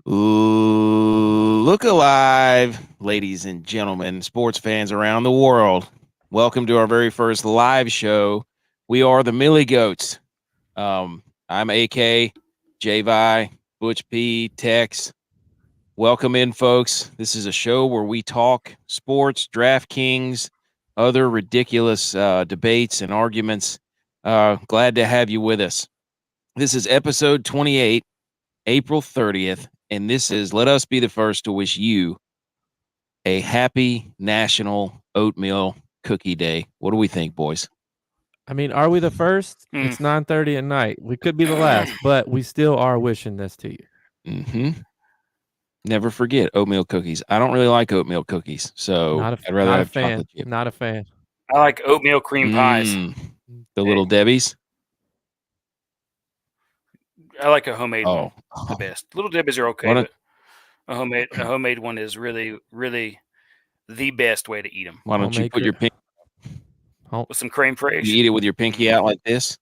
Look alive, ladies and gentlemen, sports fans around the world. Welcome to our very first live show. We are the Millie Goats. I'm AK, J-Vi, Butch P, Tex. Welcome in, folks. This is a show where we talk sports, DraftKings, other ridiculous debates and arguments. Glad to have you with us. This is episode 28, April 30th. And this is Let Us Be the First to wish you a happy National Oatmeal Cookie Day. What do we think, boys? I mean, are we the first? It's 9:30 at night. We could be the last, but we still are wishing this to you. Mm-hmm. Never forget oatmeal cookies. I don't really like oatmeal cookies, so I'd rather have chocolate chip. Not a fan. I like oatmeal cream pies. The Little Debbie's. I like a homemade one the best. Little Debbie's are okay, but a homemade one is really, really the best way to eat them. Why don't you put your pinky with some creme fraiche? You eat it with your pinky out like this?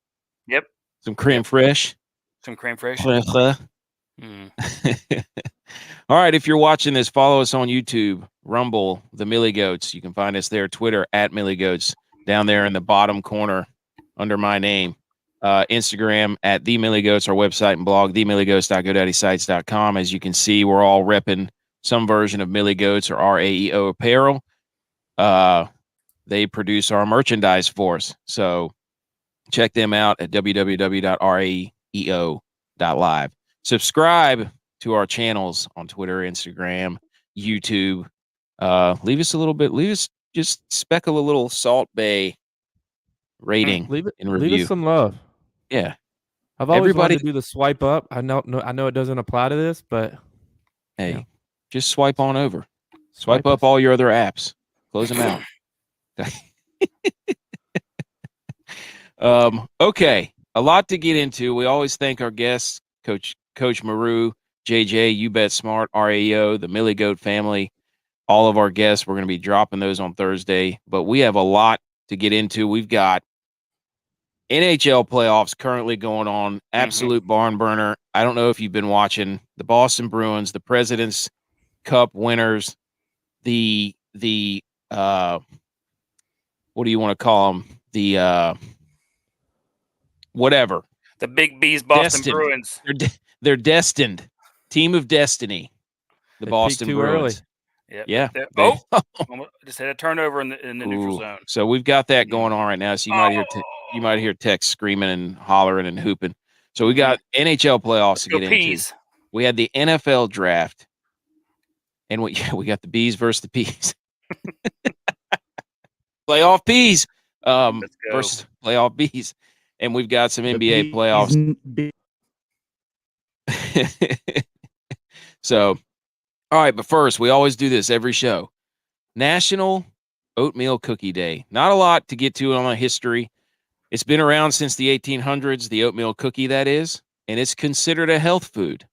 Yep. Some creme fraiche. Some creme fraiche. All right, if you're watching this, follow us on YouTube, Rumble, The Millie Goats. You can find us there, Twitter, @MillieGoats, down there in the bottom corner under my name. Instagram @The Millie Goats, our website and blog, themilliegoats.godaddysites.com. As you can see, we're all repping some version of Millie Goats or RAEO apparel. They produce our merchandise for us. So check them out at www.raeo.live. Subscribe to our channels on Twitter, Instagram, YouTube. Leave us just speckle a little Salt Bay rating and review. Leave us some love. Yeah. I've always wanted to do the swipe up. I know it doesn't apply to this, but hey, just swipe on over. Swipe up all your other apps. Close them out. Okay. A lot to get into. We always thank our guests, Coach Maru, JJ, You Bet Smart, RAEO, the Millie Goat family, all of our guests. We're going to be dropping those on Thursday, but we have a lot to get into. We've got NHL playoffs currently going on. Absolute barn burner. I don't know if you've been watching the Boston Bruins, the President's Cup winners, the what do you want to call them? The whatever. The Big B's Boston Bruins. They're destined. Team of destiny. The Boston Bruins. Early. Yeah. Just had a turnover in the neutral zone. So we've got that going on right now. So you might hear Tex screaming and hollering and hooping. So we got NHL playoffs to get into. We had the NFL draft, and we got the Bees versus the Peas. Playoff Peas versus playoff Bees, and we've got some NBA playoffs. So, all right, but first, we always do this every show. National Oatmeal Cookie Day. Not a lot to get to on the history. It's been around since the 1800s, the oatmeal cookie, that is, and it's considered a health food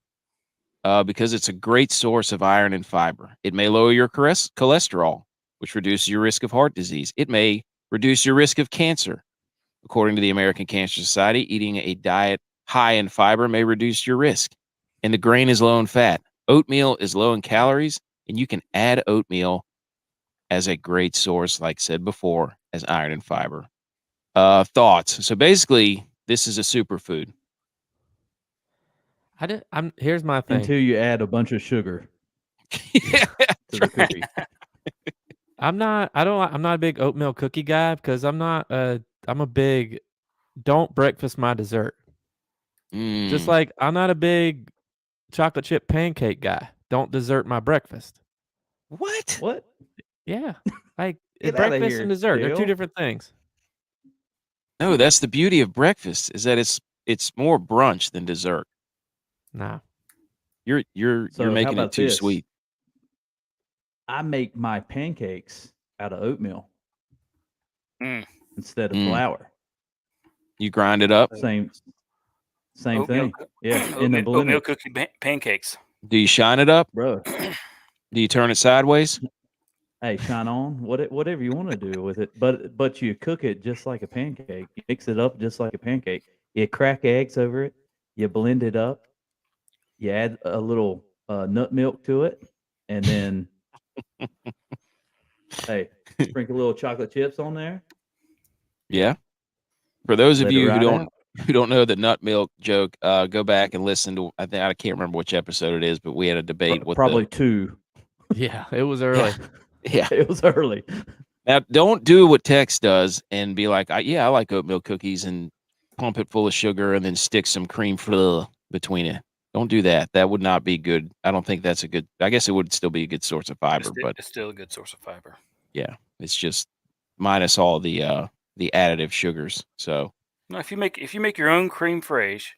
because it's a great source of iron and fiber. It may lower your cholesterol, which reduces your risk of heart disease. It may reduce your risk of cancer. According to the American Cancer Society, eating a diet high in fiber may reduce your risk. And the grain is low in fat. Oatmeal is low in calories, and you can add oatmeal as a great source, like said before, as iron and fiber. Thoughts? So basically, this is a superfood. Here's my thing. Until you add a bunch of sugar to the cookie. I'm not a big oatmeal cookie guy because I'm a big don't breakfast my dessert. Just like I'm not a big chocolate chip pancake guy. Don't dessert my breakfast. What? Yeah. Like breakfast and dessert. They're two different things. No, that's the beauty of breakfast is that it's more brunch than dessert. No. You're making it too sweet. I make my pancakes out of oatmeal instead of flour. You grind it up? Same thing. Yeah, in the blender. Oatmeal cookie pancakes. Do you shine it up? Bro. Do you turn it sideways? Hey, shine on whatever you want to do with it, but you cook it just like a pancake. You mix it up just like a pancake. You crack eggs over it. You blend it up. You add a little nut milk to it, and then hey, sprinkle a little chocolate chips on there. Yeah. For those of Let it you ride out. who don't know the nut milk joke, go back and listen to. I can't remember which episode it is, but we had a debate with Probably 2. Yeah, it was early. Yeah. It was early. Now, don't do what Tex does and be like, I like oatmeal cookies and pump it full of sugar and then stick some cream fleur between it. Don't do that. That would not be good. I don't think that's a good. I guess it would still be a good source of fiber, but it's still a good source of fiber. yeah, it's just minus all the additive sugars. So No, if you make your own creme fraiche,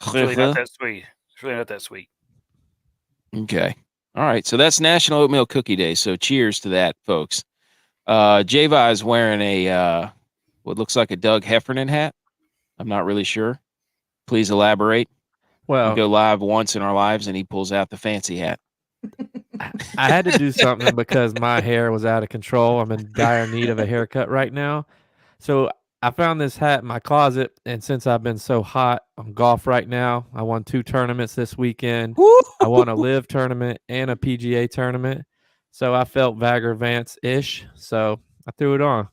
it's really not that sweet. It's really not that sweet. Okay. All right. So that's National Oatmeal Cookie Day. So cheers to that, folks. Javi is wearing a what looks like a Doug Heffernan hat. I'm not really sure. Please elaborate. Well, We go live once in our lives, and he pulls out the fancy hat. I had to do something because my hair was out of control. I'm in dire need of a haircut right now. So I found this hat in my closet, and since I've been so hot on golf right now, I won 2 tournaments this weekend. I won a live tournament and a PGA tournament. So I felt Bagger Vance-ish. So I threw it on.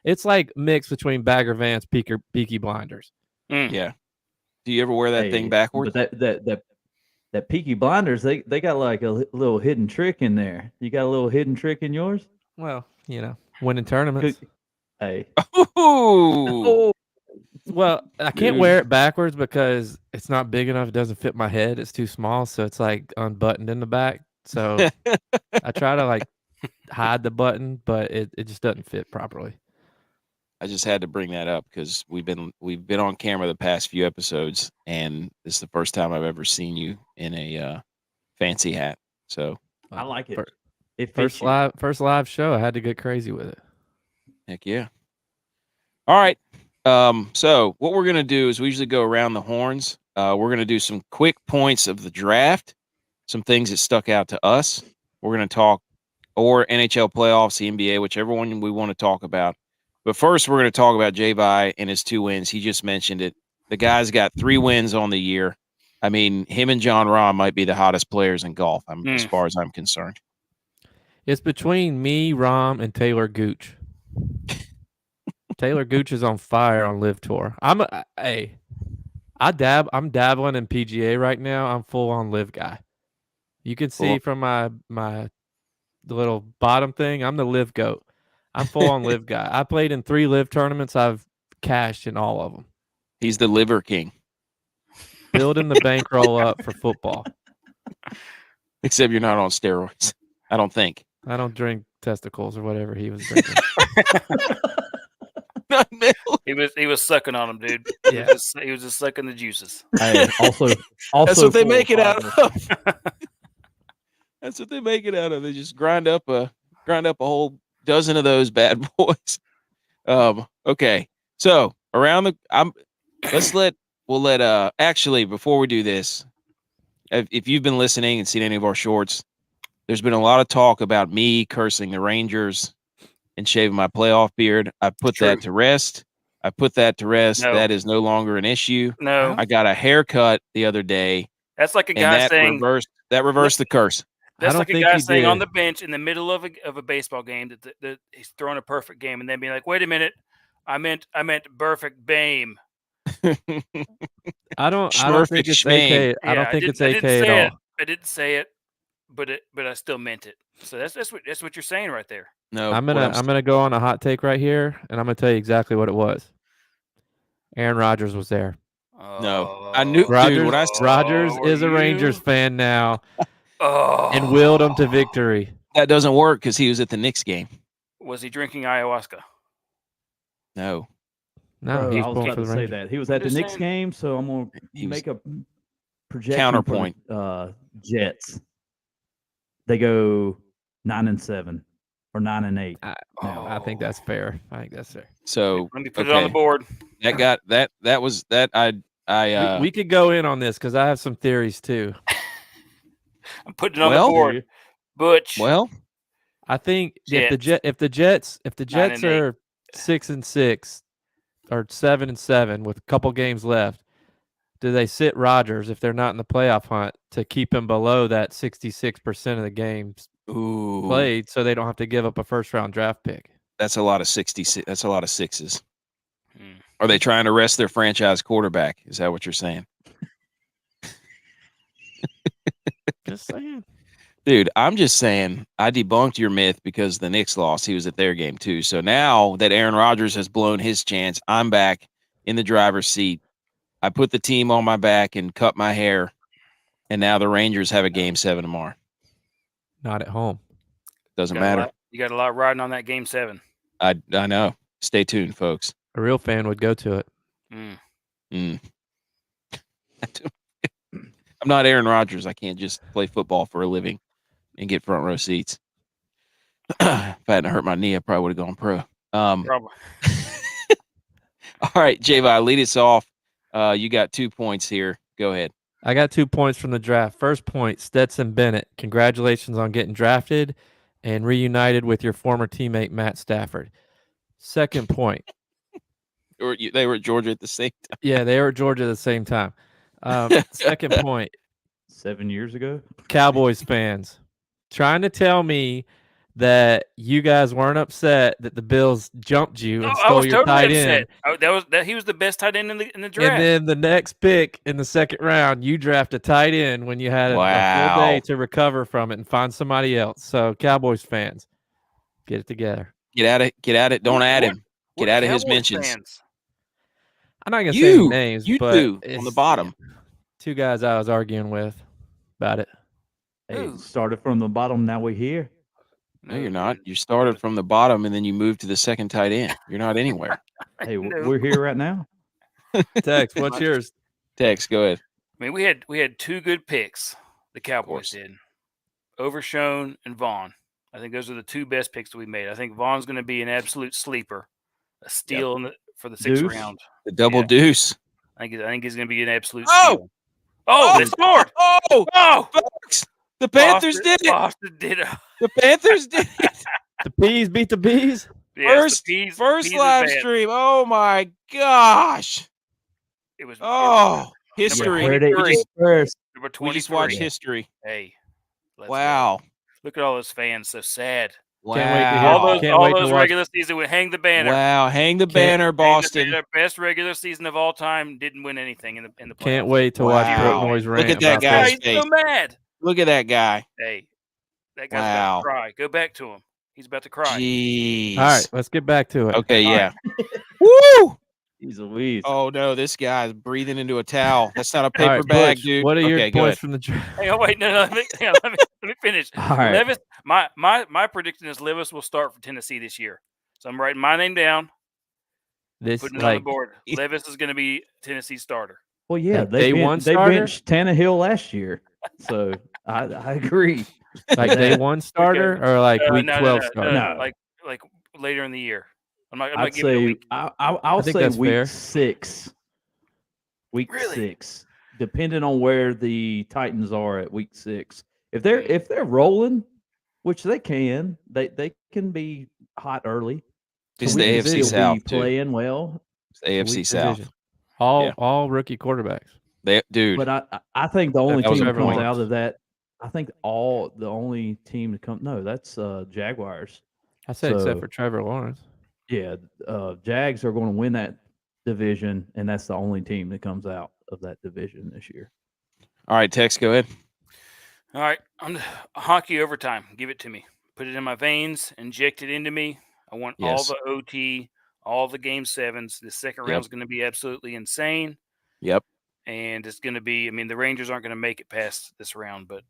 It's like mixed between Bagger Vance, Peaky Blinders. Yeah. Do you ever wear that thing backwards? But that Peaky Blinders, they got like a little hidden trick in there. You got a little hidden trick in yours? Well, winning tournaments. Hey. Ooh. Well, I can't wear it backwards because it's not big enough. It doesn't fit my head. It's too small, so it's like unbuttoned in the back. So I try to like hide the button, but it just doesn't fit properly. I just had to bring that up because we've been on camera the past few episodes, and this is the first time I've ever seen you in a fancy hat. So I like it. First live show, I had to get crazy with it. Heck yeah. All right. So what we're gonna do is we usually go around the horns. We're gonna do some quick points of the draft, some things that stuck out to us. We're gonna talk or NHL playoffs, the NBA, whichever one we want to talk about. But first, we're going to talk about Javi and his 2 wins. He just mentioned it. The guy's got 3 wins on the year. I mean, him and John Rahm might be the hottest players in golf, as far as I'm concerned. It's between me, Rahm, and Taylor Gooch. Taylor Gooch is on fire on Live Tour. I'm dabbling in PGA right now. I'm full on Live guy. You can see from the little bottom thing, I'm the Live goat. I'm full on Live guy. I played in 3 Live tournaments. I've cashed in all of them. He's the liver king. Building the bankroll up for football. Except you're not on steroids. I don't think. I don't drink testicles or whatever he was drinking. Not milk. He was sucking on them, dude. Yeah. He was just sucking the juices. Hey, also That's what they full make of it out fiber. of. That's what they make it out of. They just grind up a whole dozen of those bad boys. Okay. So actually, before we do this, if you've been listening and seen any of our shorts, there's been a lot of talk about me cursing the Rangers and shaving my playoff beard. I put that to rest. No. That is no longer an issue. No. I got a haircut the other day. That's like a guy saying reversed the curse. That's like a guy saying on the bench in the middle of a baseball game that he's throwing a perfect game and then being like, "Wait a minute, I meant perfect BAME." I don't think it's AK. I don't think it's AK at all. I didn't say it, but I still meant it. So that's what you're saying right there. No, I'm gonna go on a hot take right here, and I'm gonna tell you exactly what it was. Aaron Rodgers was there. No, I knew. Rodgers is a Rangers fan now. And willed him to victory. That doesn't work because he was at the Knicks game. Was he drinking ayahuasca? No. Bro, I was about to say that. He was at the Knicks game, so I'm going to make a projection. Counterpoint. Jets. They go 9-7 or 9-8. I think that's fair. So let me put it on the board. That was we could go in on this because I have some theories too. I'm putting it on the board. Butch. Well, I think if the Jets are 6-6 or 7-7 with a couple games left, do they sit Rodgers if they're not in the playoff hunt to keep him below that 66% of the games played so they don't have to give up a first-round draft pick? That's a lot of 66. That's a lot of sixes. Hmm. Are they trying to rest their franchise quarterback? Is that what you're saying? Just saying. Dude, I'm just saying I debunked your myth because the Knicks lost. He was at their game too. So now that Aaron Rodgers has blown his chance, I'm back in the driver's seat. I put the team on my back and cut my hair. And now the Rangers have a game 7 tomorrow. Not at home. Doesn't matter. You got a lot riding on that game 7. I know. Stay tuned, folks. A real fan would go to it. I'm not Aaron Rodgers. I can't just play football for a living and get front row seats. If I hadn't hurt my knee, I probably would have gone pro. Probably. All right, J-Vi, lead us off. You got 2 points here. Go ahead. I got 2 points from the draft. First point, Stetson Bennett. Congratulations on getting drafted and reunited with your former teammate, Matt Stafford. Second point. They were at Georgia at the same time. Yeah, they were at Georgia at the same time. Second point. 7 years ago. Cowboys fans trying to tell me that you guys weren't upset that the Bills jumped you and stole your tight end. He was the best tight end in the draft. And then the next pick in the second round, you draft a tight end when you had a full day to recover from it and find somebody else. So Cowboys fans, get it together. Get at it. Don't add him. Get out of his mentions. Fans? I'm not gonna say any names, you but two on the bottom. 2 guys I was arguing with about it. Hey, started from the bottom. Now we're here. No, you're not. You started from the bottom and then you moved to the second tight end. You're not anywhere. Hey, we're here right now. Tex, what's yours? Tex, go ahead. I mean, we had 2 good picks. The Cowboys did. Overshone and Vaughn. I think those are the 2 best picks that we made. I think Vaughn's going to be an absolute sleeper, a steal for the 6th round. The double deuce. I think he's going to be an absolute steal. Oh, they scored! Oh, folks! The Panthers did it. Boston did it. The Panthers did it. The Peas beat the Bees. Yes, first live stream. Oh my gosh! It was history. We just watched history. Hey, wow! Look at all those fans. So sad. Wow! All those regular season would hang the banner. Wow! Hang the banner, Boston. Their best regular season of all time. Didn't win anything in the playoffs. Can't wait to watch Portnoy's rant. Look at that guy. He's so mad. Look at that guy. Hey, that guy's about to cry. Go back to him. He's about to cry. Jeez. All right, let's get back to it. Okay, yeah. Woo! He's a wheeze. Oh no, this guy's breathing into a towel. That's not a paper bag, dude. What are your points from the draft? Hey, wait, no, let me finish. All right. Levis, my prediction is Levis will start for Tennessee this year. So I'm writing my name down. Putting it on the board. Levis is going to be Tennessee's starter. Well, yeah, they benched Tannehill last year, so I agree. Like day 1 starter or like week 12 starter? No, like later in the year. I'd say I'll say week fair. 6. Week 6, depending on where the Titans are at week 6. If they're rolling, which they can be hot early. It's the AFC South too. Playing well. It's the AFC South. Division. All rookie quarterbacks. But I think the only team that comes out of that. I think the only team to come. No, that's Jaguars. I said except for Trevor Lawrence. Yeah, Jags are going to win that division, and that's the only team that comes out of that division this year. All right, Tex, go ahead. All right, I'm hockey overtime. Give it to me. Put it in my veins. Inject it into me. I want all the OT, all the game 7s. The second round is going to be absolutely insane. Yep. And it's going to be. I mean, the Rangers aren't going to make it past this round, but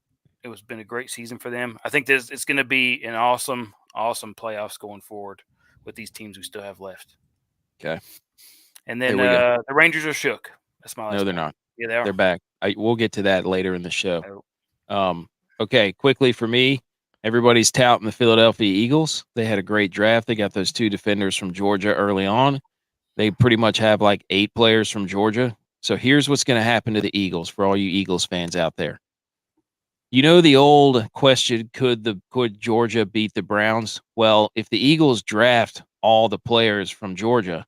it's been a great season for them. I think it's going to be an awesome playoffs going forward with these teams we still have left. Okay. And then the Rangers are shook. That's my last. No, they're not. Yeah, they are. They're back. We'll get to that later in the show. Okay, quickly for me, everybody's touting the Philadelphia Eagles. They had a great draft. They got those 2 defenders from Georgia early on. They pretty much have like 8 players from Georgia. So here's what's going to happen to the Eagles for all you Eagles fans out there. You know the old question, could Georgia beat the Browns? Well, if the Eagles draft all the players from Georgia,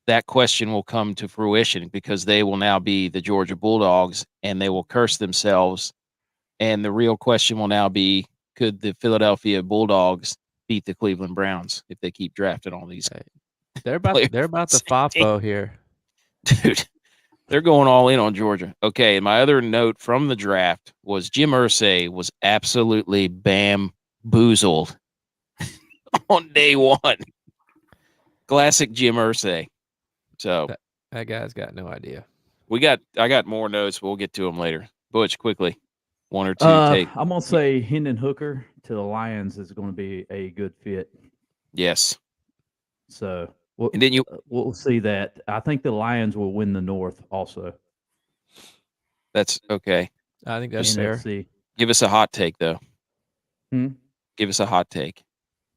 that question will come to fruition because they will now be the Georgia Bulldogs and they will curse themselves. And the real question will now be, could the Philadelphia Bulldogs beat the Cleveland Browns if they keep drafting all these? They're about the FAFO here. Dude, they're going all in on Georgia. Okay, and my other note from the draft was Jim Irsay was absolutely bamboozled on day one. Classic Jim Irsay. So that guy's got no idea. I got more notes, but we'll get to them later. Butch, quickly, one or two take. I'm gonna say Hendon Hooker to the Lions is going to be a good fit. Yes. So and then we'll see that. I think the Lions will win the North also. That's okay. I think that's fair. Give us a hot take though. Give us a hot take.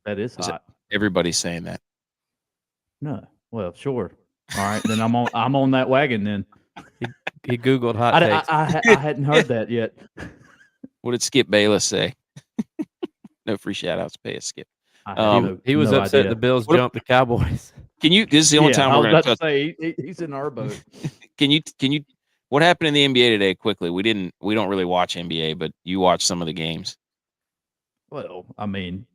That is hot. Everybody's saying that. No. Well, sure. All right, then I'm on that wagon then. He Googled hot takes. I hadn't heard that yet. What did Skip Bayless say? No free shout-outs. Pay a Skip. He was upset the Bills jumped the Cowboys. Can you? This is the only time we're going to say he's in our boat. Can you? What happened in the NBA today? Quickly, we don't really watch NBA, but you watch some of the games. Well, I mean,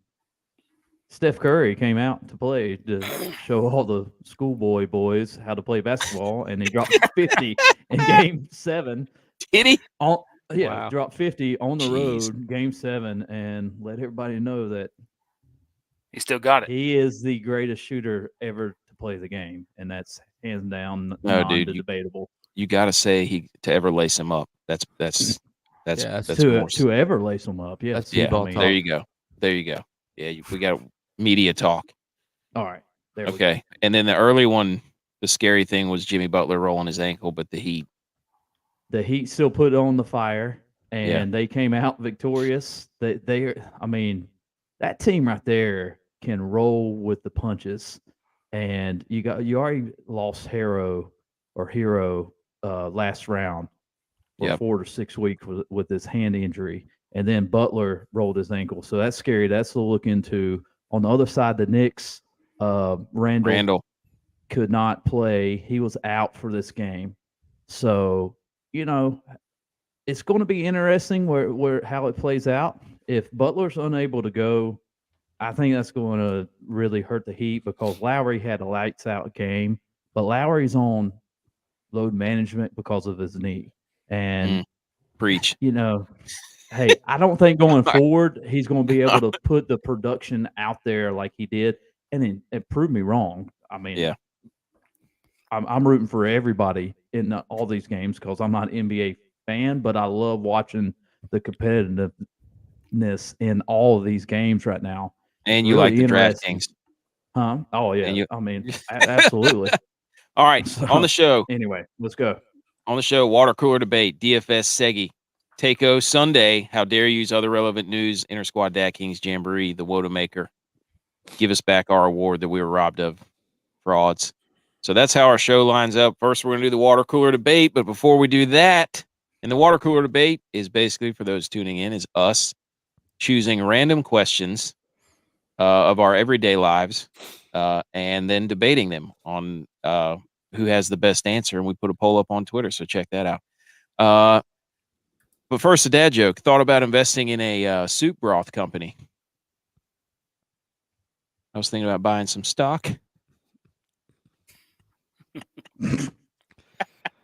Steph Curry came out to play to show all the schoolboy boys how to play basketball, and he dropped 50 in Game 7. Did he? Wow. Dropped 50 on the road, Game 7, and let everybody know that he still got it. He is the greatest shooter ever to play the game, and that's hands down non-debatable. You got to say to ever lace him up. That's to ever lace him up. Yes. Yeah. There you go. Yeah, we got media talk. All right. Okay. And then the early one, the scary thing was Jimmy Butler rolling his ankle, but the Heat still put on the fire, and they came out victorious. I mean, that team right there can roll with the punches. And you already lost Hero last round for 4 to 6 weeks with this hand injury, and then Butler rolled his ankle, so that's scary. That's to look into. On the other side, the Knicks, Randall could not play. He was out for this game, so it's going to be interesting where how it plays out. If Butler's unable to go, I think that's going to really hurt the Heat because Lowry had a lights out game, but Lowry's on load management because of his knee. And preach. Hey, I don't think going forward he's going to be able to put the production out there like he did, and it proved me wrong. I mean, I'm rooting for everybody in all these games because I'm not an NBA fan, but I love watching the competitiveness in all of these games right now. And you like the DraftKings, huh? Oh yeah, I mean, absolutely. All right, on the show. Anyway, let's go. On the show, water cooler debate, DFS Segi. Takeo Sunday, how dare you use other relevant news, Intersquad Dad-Kings Jamboree, the Woda Maker. Give us back our award that we were robbed of. Frauds. So that's how our show lines up. First, we're going to do the water cooler debate, but before we do that, and the water cooler debate is basically, for those tuning in, is us choosing random questions of our everyday lives and then debating them on who has the best answer, and we put a poll up on Twitter, so check that out. But first, a dad joke. Thought about investing in a soup broth company. I was thinking about buying some stock.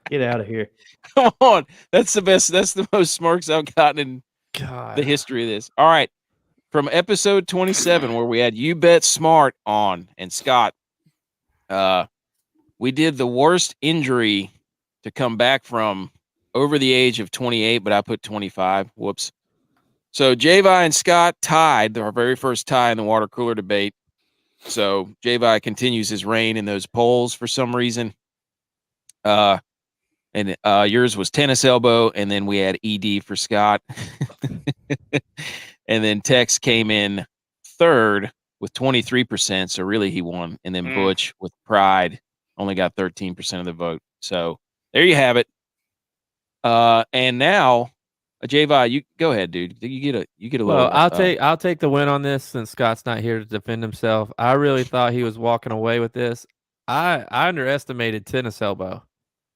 Get out of here. Come on. That's the best. That's the most smirks I've gotten in the history of this. All right. From episode 27, where we had You Bet Smart on and Scott, we did the worst injury to come back from over the age of 28, but I put 25. Whoops. So Javi and Scott tied our very first tie in the water cooler debate. So Javi continues his reign in those polls for some reason. And yours was tennis elbow, and then we had ED for Scott. And then Tex came in third with 23%, so really he won. And then Butch with pride only got 13% of the vote. So there you have it. And now, Javi, you go ahead, dude. You get a little. Well, I'll take the win on this since Scott's not here to defend himself. I really thought he was walking away with this. I underestimated tennis elbow.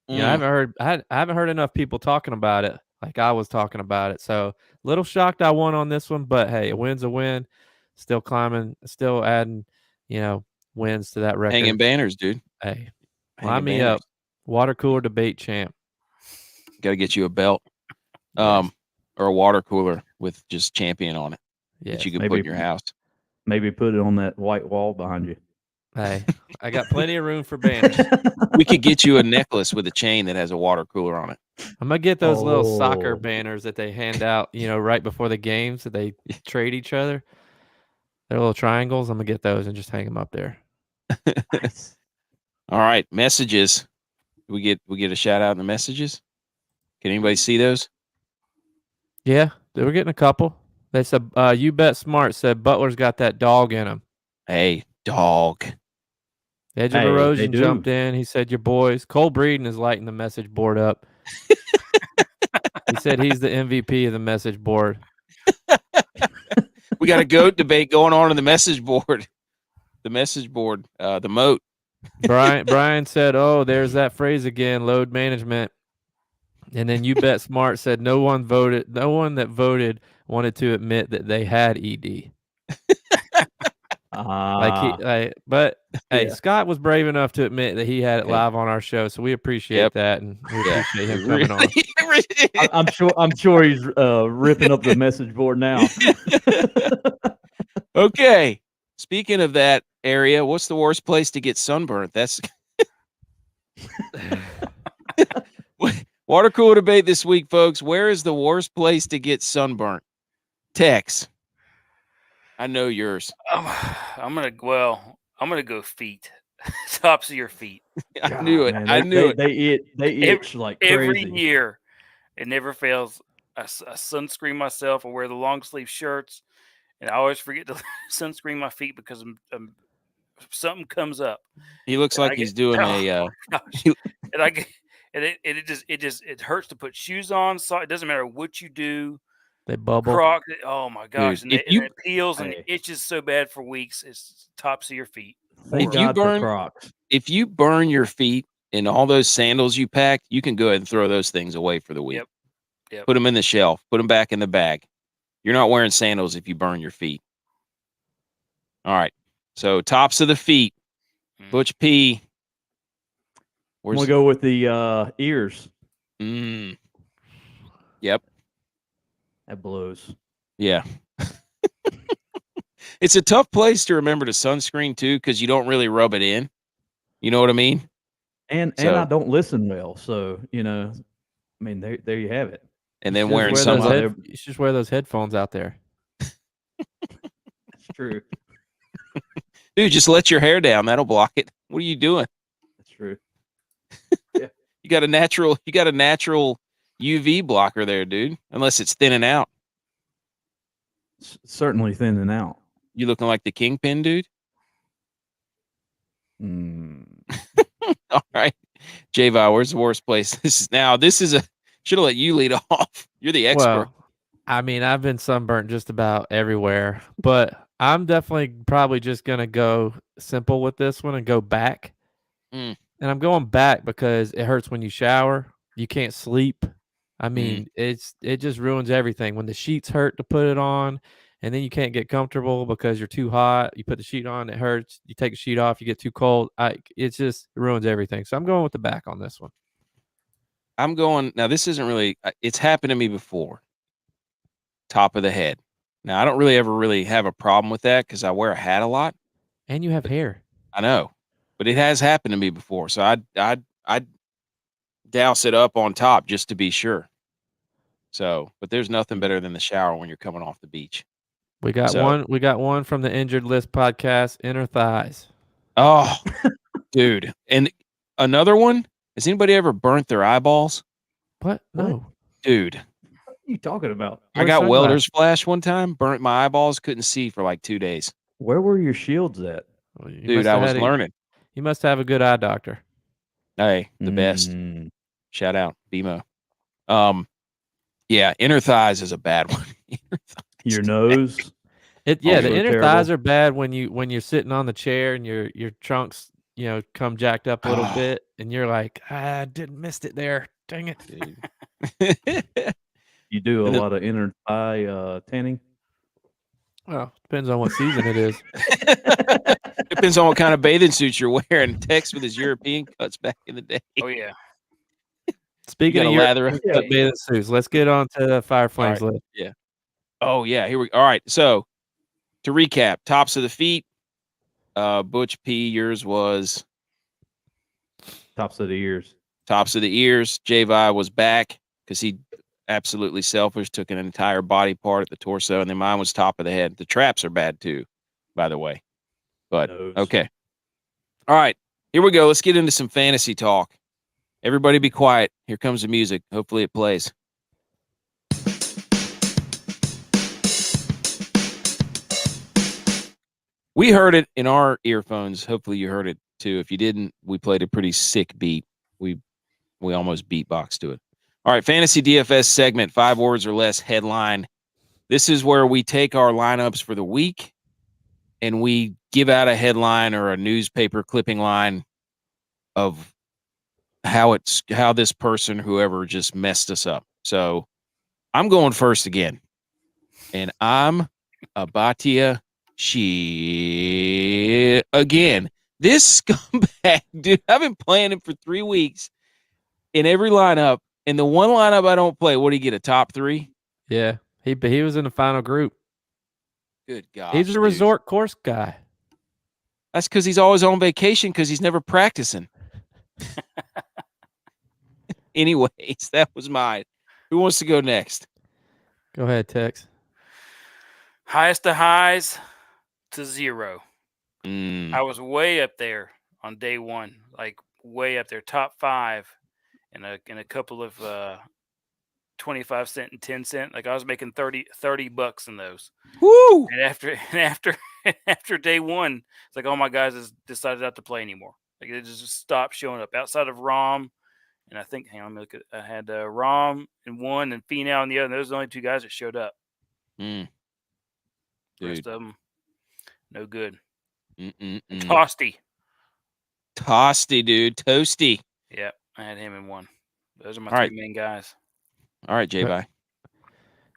You know, I haven't heard enough people talking about it like I was talking about it. So a little shocked I won on this one, but hey, a win's a win. Still climbing, still adding, wins to that record. Hanging banners, dude. Hey, line me up. Water cooler debate champ. Got to get you a belt, or a water cooler with just champion on it that you can put in your house. Maybe put it on that white wall behind you. Hey, I got plenty of room for banners. We could get you a necklace with a chain that has a water cooler on it. I'm gonna get those little soccer banners that they hand out, right before the games that they trade each other. They're little triangles. I'm gonna get those and just hang them up there. Nice. All right, messages. We get a shout out in the messages. Can anybody see those? Yeah, we're getting a couple. They said, "You bet smart." Said Butler's got that dog in him. Hey, dog. Edge of Erosion jumped in. He said, "Your boys." Cole Breeden is lighting the message board up. He said he's the MVP of the message board. We got a goat debate going on in the message board. The message board, the moat. Brian said, "Oh, there's that phrase again, load management." And then You Bet Smart said, no one that voted wanted to admit that they had ED. Hey, Scott was brave enough to admit that he had it live on our show, so we appreciate that, and we appreciate him coming on. I'm sure he's ripping up the message board now. Okay, speaking of that area, what's the worst place to get sunburnt? That's water cooler debate this week, folks. Where is the worst place to get sunburnt? Tex. I know yours. I'm gonna go feet. Tops of your feet. I knew it. Man, I knew it. They itch like crazy. Every year. It never fails. I sunscreen myself. I wear the long sleeve shirts, and I always forget to sunscreen my feet because something comes up. He looks like he's doing and it hurts to put shoes on. So it doesn't matter what you do. They bubble. Croc, oh my gosh! Dude, and it peels and it itches so bad for weeks. It's tops of your feet. If you burn your feet in all those sandals you packed, you can go ahead and throw those things away for the week. Yep. Put them in the shelf. Put them back in the bag. You're not wearing sandals if you burn your feet. All right. So tops of the feet. Butch P. I'm gonna go with the ears. Yep. That blows. Yeah. It's a tough place to remember to sunscreen too, because you don't really rub it in. You know what I mean? And I don't listen well, so I mean, there you have it. And then wearing some you should just wear those headphones out there. That's true. Dude, just let your hair down. That'll block it. What are you doing? That's true. Yeah. You got a natural UV blocker there, dude. Unless it's thinning out. Certainly thinning out. You looking like the Kingpin, dude? All right. J-Vi, where's the worst place? Should have let you lead off. You're the expert. Well, I mean, I've been sunburnt just about everywhere, but I'm definitely probably just going to go simple with this one and go back. And I'm going back because it hurts when you shower. You can't sleep. I mean, it just ruins everything. When the sheets hurt to put it on, and then you can't get comfortable because you're too hot. You put the sheet on, it hurts. You take the sheet off, you get too cold. It ruins everything. So I'm going with the back on this one. Now this isn't really, it's happened to me before. Top of the head. Now I don't really ever have a problem with that because I wear a hat a lot. And you have hair. I know, but it has happened to me before. So I'd douse it up on top just to be sure. So, but there's nothing better than the shower when you're coming off the beach. We got one from the Injured List podcast, inner thighs. Oh, dude. And another one, has anybody ever burnt their eyeballs? What? No. Dude. What are you talking about? I got welder's flash one time, burnt my eyeballs, couldn't see for like 2 days. Where were your shields at? Well, dude, I was learning. You must have a good eye doctor. Hey, the best. Shout out, BMO. Yeah, inner thighs is a bad one. Your nose? The inner thighs are bad when you're sitting on the chair and your trunks come jacked up a little bit, and you're like, I didn't missed it there. Dang it, dude. You do a lot of inner thigh tanning. Well, depends on what season it is. Depends on what kind of bathing suit you're wearing. Tex with his European cuts back in the day. Oh yeah. Speaking of lather bathing suits, let's get on to the Fire Flames list. Yeah. Oh yeah. Here we go. All right. So to recap, tops of the feet. Butch P, yours was tops of the ears. Tops of the ears. J-Vi was back because he absolutely selfish, took an entire body part at the torso, and then mine was top of the head. The traps are bad too, by the way. But okay. All right. Here we go. Let's get into some fantasy talk. Everybody be quiet. Here comes the music. Hopefully it plays. We heard it in our earphones. Hopefully you heard it too. If you didn't, we played a pretty sick beat. We almost beatboxed to it. All right, fantasy DFS segment, 5 words or less headline. This is where we take our lineups for the week and we give out a headline or a newspaper clipping line of how this person, whoever, just messed us up. So I'm going first again. And I'm Abatia again. This scumbag, dude, I've been playing him for 3 weeks in every lineup. In the one lineup I don't play, what do you get, a top 3? Yeah, he was in the final group. Good God. He's a resort course guy. That's because he's always on vacation because he's never practicing. Anyways, that was mine. Who wants to go next? Go ahead, Tex. Highest of highs to 0. Mm. I was way up there on day 1, like way up there, top 5 in a couple of 25 cent and 10 cent. Like I was making $30 in those. Woo! And after day 1, it's like all my guys has decided not to play anymore. Like it just stopped showing up outside of Rom. And I think, hang on, let me look at. I had Rom in one and Finau in the other. And those are the only 2 guys that showed up. Mm. The rest of them, no good. Toasty, dude. Toasty. Yeah, I had him in 1. Those are my 3 main guys. All right, J-Vi.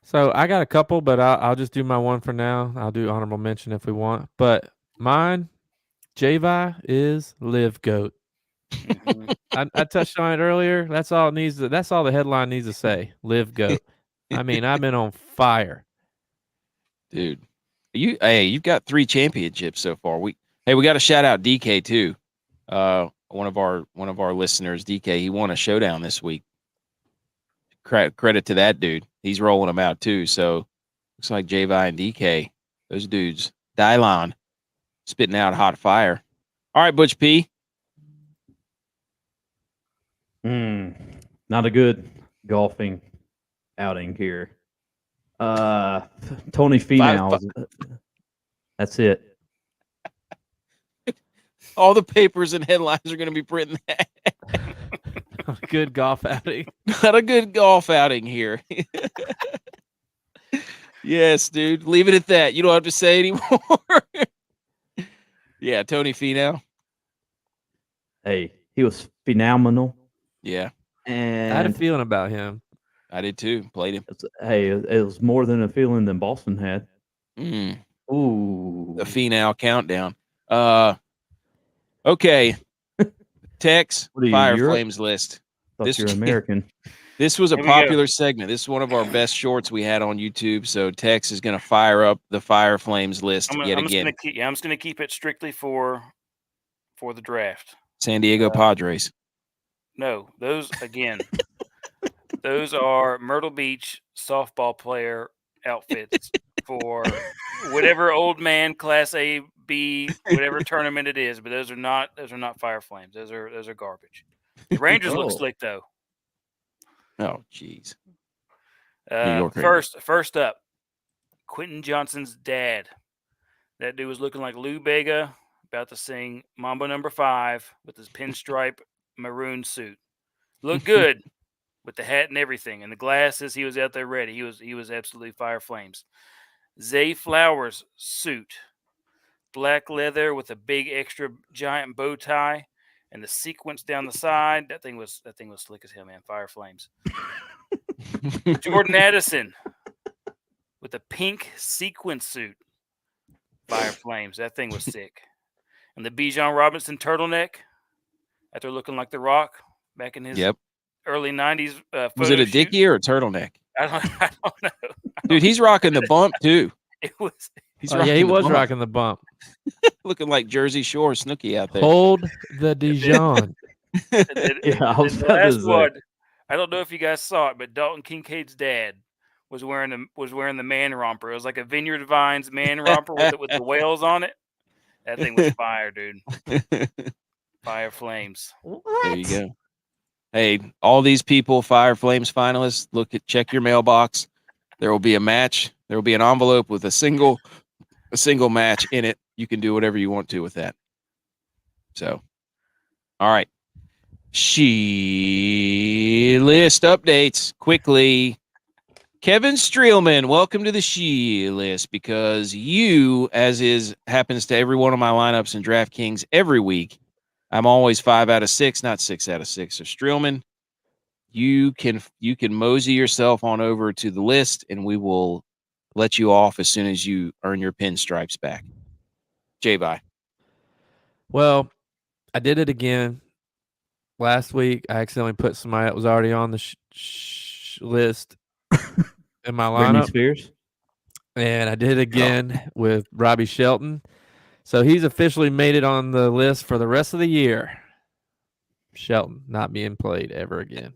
So I got a couple, but I'll just do my one for now. I'll do honorable mention if we want. But mine, J-Vi, is Live Goat. Mm-hmm. I touched on it earlier. That's all it needs. That's all the headline needs to say. Live Goat. I mean, I've been on fire, dude. You've got 3 championships so far. We got to shout out DK too. One of our listeners, DK, he won a showdown this week. Credit to that dude. He's rolling them out too. So looks like J-Vi and DK, those dudes, Dylon, spitting out hot fire. All right, Butch P. Not a good golfing outing here. Tony Finau. That's it. All the papers and headlines are going to be printing that. Good golf outing. Not a good golf outing here. Yes, dude. Leave it at that. You don't have to say anymore. Yeah, Tony Finau. Hey, he was phenomenal. Yeah. And I had a feeling about him. I did too. Played him. It was more than a feeling than Boston had. Ooh. The Finau countdown. Okay. Tex, Fire Flames list. You're American. This was a popular segment. This is one of our best shorts we had on YouTube. So Tex is going to fire up the Fire Flames list again. I'm just going to keep it strictly for the draft. San Diego Padres. No, those again. Those are Myrtle Beach softball player outfits for whatever old man Class A, B, whatever tournament it is. But those are not Fire Flames. Those are garbage. The Rangers look slick though. Oh, jeez. First up, Quentin Johnson's dad. That dude was looking like Lou Bega, about to sing Mambo No. 5 with his pinstripe maroon suit. Looked good with the hat and everything, and the glasses. He was out there ready. He was absolutely Fire Flames. Zay Flowers' suit. black leather with a big extra giant bow tie and the sequence down the side. That thing was slick as hell, man. Fire flames. Jordan Addison with a pink sequin suit. Fire flames. That thing was sick. And the Bijan Robinson turtleneck, after looking like The Rock back in his early 90s was it a dickie or a turtleneck? I don't know. Dude, he's rocking the bump too. It was. He was rocking the bump. Looking like Jersey Shore Snooki out there. Hold the Dijon. I was the last one. I don't know if you guys saw it, but Dalton Kincaid's dad was wearing the man romper. It was like a Vineyard Vines man romper with the whales on it. That thing was fire, dude. Fire flames. What? There you go. Hey, all these people, Fire Flames finalists, check your mailbox. There will be a match. There will be an envelope with a single match in it. You can do whatever you want to with that. So, all right. She list updates quickly. Kevin Streelman, welcome to the She list, because you, as happens to every one of my lineups in DraftKings every week, I'm always 5 out of 6, not 6 out of 6. So Streelman, you can mosey yourself on over to the list, and we will let you off as soon as you earn your pinstripes back. J-Bye. Well, I did it again. Last week, I accidentally put somebody that was already on the list in my lineup. Britney Spears. And I did it again with Robbie Shelton. So he's officially made it on the list for the rest of the year. Shelton not being played ever again.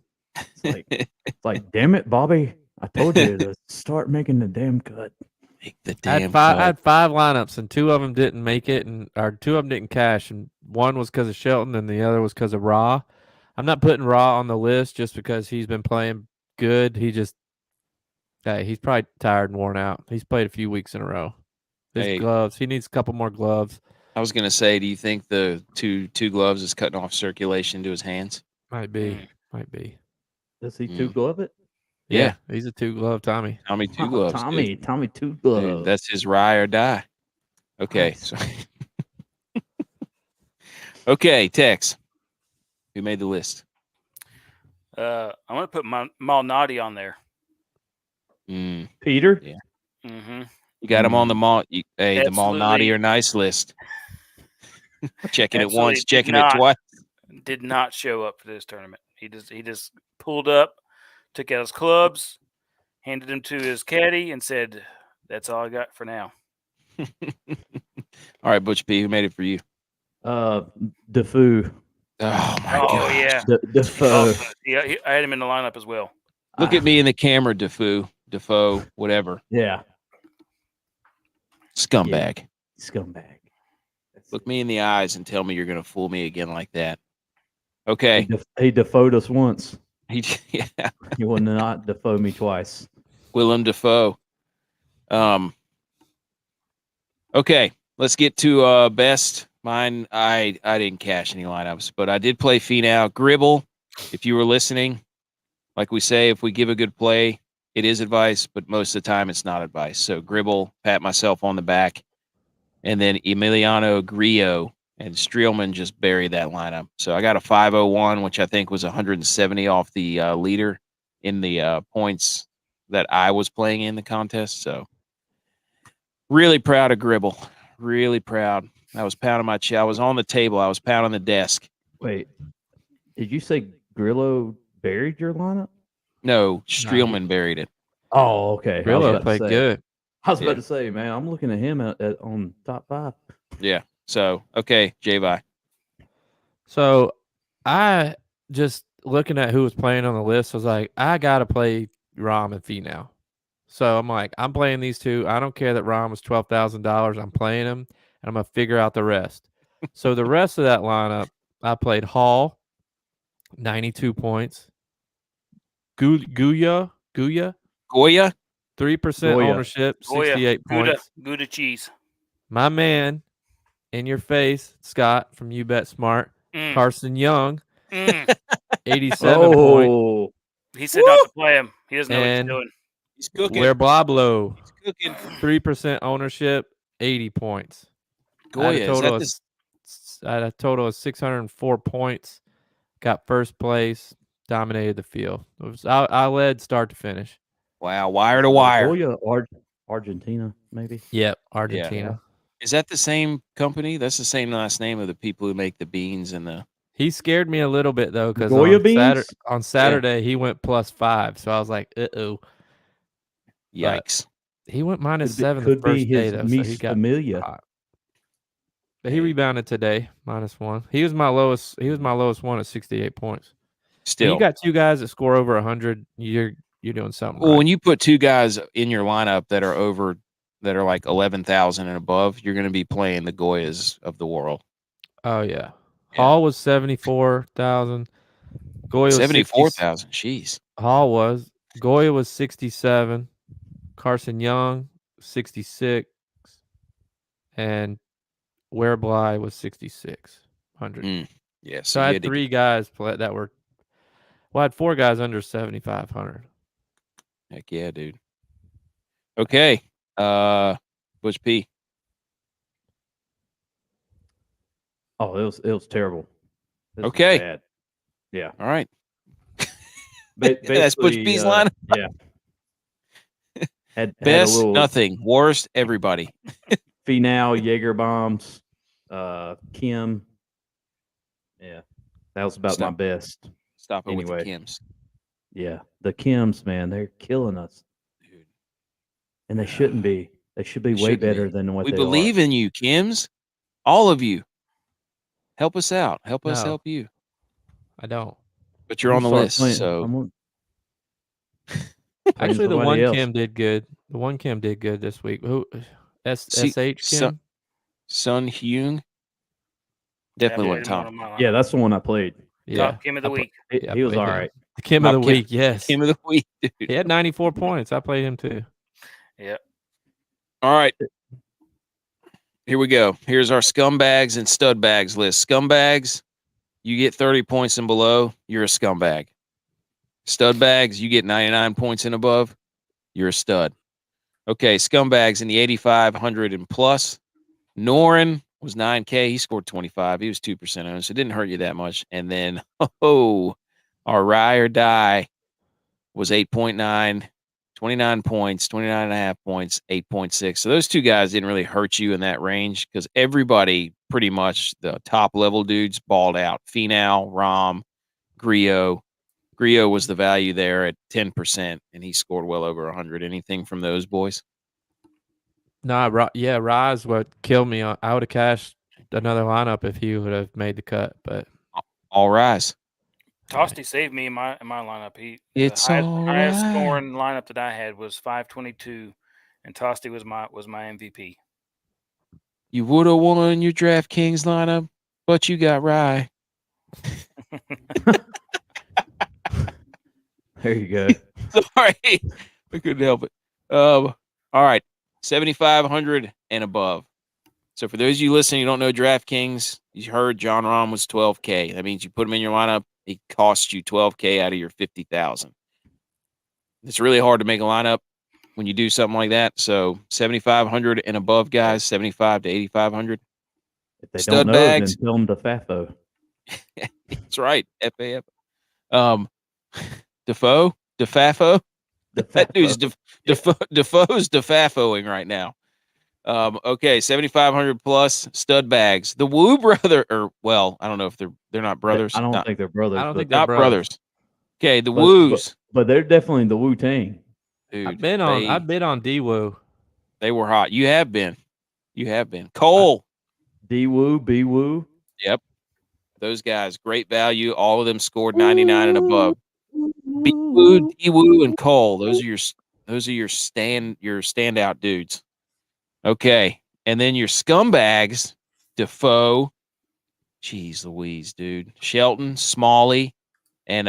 It's like, damn it, Bobby. I told you to start making the damn cut. Make the damn cut. I had 5 lineups, and 2 of them didn't make it, or 2 of them didn't cash, and one was because of Shelton, and the other was because of Raw. I'm not putting Raw on the list just because he's been playing good. He's probably tired and worn out. He's played a few weeks in a row. His gloves, he needs a couple more gloves. I was going to say, do you think the two gloves is cutting off circulation to his hands? Might be. Does he 2-glove it? Yeah, he's a 2-glove Tommy. Tommy 2 gloves. Tommy 2 gloves. Dude, that's his ride or die. Okay. Nice. So okay, Tex. Who made the list? I'm going to put Malnati on there. Peter? Yeah. Mm-hmm. You got him on the the Malnati or nice list. Checking it once, checking it twice. Did not show up for this tournament. He just pulled up, took out his clubs, handed them to his caddy, and said, "That's all I got for now." All right, Butch P, who made it for you? Defoe. Oh my god! Yeah, Defoe. Yeah, I had him in the lineup as well. Look at me in the camera, Defoe, whatever. Yeah. Scumbag. Yeah. Scumbag. Look me in the eyes and tell me you're going to fool me again like that. Okay. He defoed us once. He will not defoe me twice. Willem Dafoe. Okay, let's get to best. Mine, I didn't cash any lineups, but I did play Finau. Gribble, if you were listening, like we say, if we give a good play, it is advice, but most of the time it's not advice. So Gribble, pat myself on the back, and then Emiliano Grillo and Streelman just buried that lineup. So I got a 501, which I think was 170 off the leader in the points that I was playing in the contest. So really proud of Gribble. Really proud. I was pounding my chest. I was on the table. I was pounding the desk. Wait, did you say Grillo buried your lineup? No, Streelman buried it. Oh, okay. Grillo played good. I was about to say, man, I'm looking at him on top 5. Yeah. So, okay, J-Vi. So I just looking at who was playing on the list, was like, I got to play Rahm and Finau. So I'm like, I'm playing these two. I don't care that Rahm was $12,000. I'm playing him, and I'm going to figure out the rest. So the rest of that lineup, I played Hall, 92 points. Goya, 3% ownership, 68 points. Gouda cheese. My man, in your face, Scott from You Bet Smart, Carson Young, 87 points. He said not to play him. He doesn't know what he's doing. He's cooking. Blair Blablo, He's cooking. 3% ownership, 80 points. Goya, I had a total of 604 points. Got first place. Dominated the field. I led start to finish. Wow, wire to wire. Goya, Argentina, maybe. Yep, Argentina. Yeah. Is that the same company? That's the same last name of the people who make the beans and the. He scared me a little bit though, because on Saturday he went +5, so I was like, "Uh-oh." Yikes! He went -7 the Could first be day his though, so he got familia. hot. But he rebounded today, -1. He was my lowest. He was my lowest one at 68 points. Still, when you got two guys that score over 100, you're doing something. Well, right. when you put two guys in your lineup that are like 11,000 and above, you're going to be playing the Goyas of the world. Oh yeah. Hall was 74,000. Goya was 74,000. Jeez. Hall was. Goya was 67. Carson Young 66, and Ware Bly was 6,600. Yeah. So I had three guys that were. Well, I had four guys under 7,500. Heck yeah, dude. Okay. Butch P. Oh, it was terrible. Okay. Bad. Yeah. All right. That's Butch P's lineup. Yeah. Best, nothing. Worst, everybody. Finau, Jaeger bombs, Kim. Yeah, that was about my best. Stop it with the Kims. Yeah, the Kims, man, they're killing us, dude. And they shouldn't be. They should be way better than what they are. We believe in you, Kims. All of you. Help us out. Help us help you. I don't. But you're on the list, so. Actually, the one Kim did good. The one Kim did good this week. Who? SH Kim? Sun Hyung? Definitely went top. Yeah, that's the one I played. Yeah. Top Kim of the week. He was all right. The Kim of the week, yes. Kim of the week, dude. He had 94 points. I played him too. Yeah. All right. Here we go. Here's our scumbags and stud bags list. Scumbags, you get 30 points and below, you're a scumbag. Stud bags, you get 99 points and above, you're a stud. Okay, scumbags in the 8,500 and plus. Norin was 9K. He scored 25. He was 2% owned, so it didn't hurt you that much. And then, our ride or die was 8.9, 29 points, 29.5 points, 8.6. So those two guys didn't really hurt you in that range because everybody, pretty much the top level dudes, balled out. Finau, Rom, Griot. Griot was the value there at 10%, and he scored well over 100. Anything from those boys? No, yeah, Rise what killed me. I would have cashed another lineup if he would have made the cut, but all Rise. Tosti saved me in my lineup. The highest scoring lineup that I had was 522, and Tosti was my MVP. You would have won your DraftKings lineup, but you got Rye. There you go. Sorry, we couldn't help it. All right, 7,500 and above. So for those of you listening, you don't know DraftKings, you heard John Rahm was 12K. That means you put him in your lineup, it costs you 12K out of your 50,000. It's really hard to make a lineup when you do something like that. So 7,500 and above guys, 75 to 8,500. If they don't know, bags, then tell them to FAFO. That's right, FAF. Defoe, DeFafo. That dude's Defoe's DeFafoing right now. Okay, 7,500 plus stud bags. The Wu brother, or well, I don't know if they're not brothers. I don't think they're brothers. I don't think they're not brothers. Okay, the Woos, but they're definitely the Wu Tang. Dude, I've been on D Wu. They were hot. You have been. Cole, D Wu, B Wu. Yep, those guys, great value. All of them scored 99 and above. B Wu, D Wu, and Cole. Those are your standout dudes. Okay, and then your scumbags, Defoe, jeez Louise, dude, Shelton, Smalley, and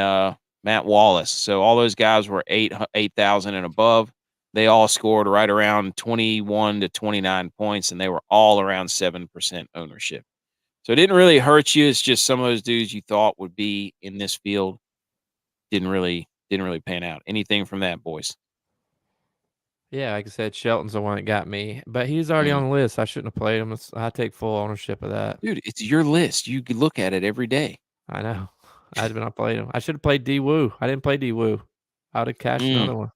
Matt Wallace. So all those guys were 8,000 and above. They all scored right around 21 to 29 points, and they were all around 7% ownership. So it didn't really hurt you. It's just some of those dudes you thought would be in this field didn't really pan out. Anything from that, boys? Yeah, like I said, Shelton's the one that got me, but he's already on the list. I shouldn't have played him. I take full ownership of that. Dude, it's your list. You can look at it every day. I know. I had not played him. I should have played D Woo. I didn't play D Woo. I would have cashed another one.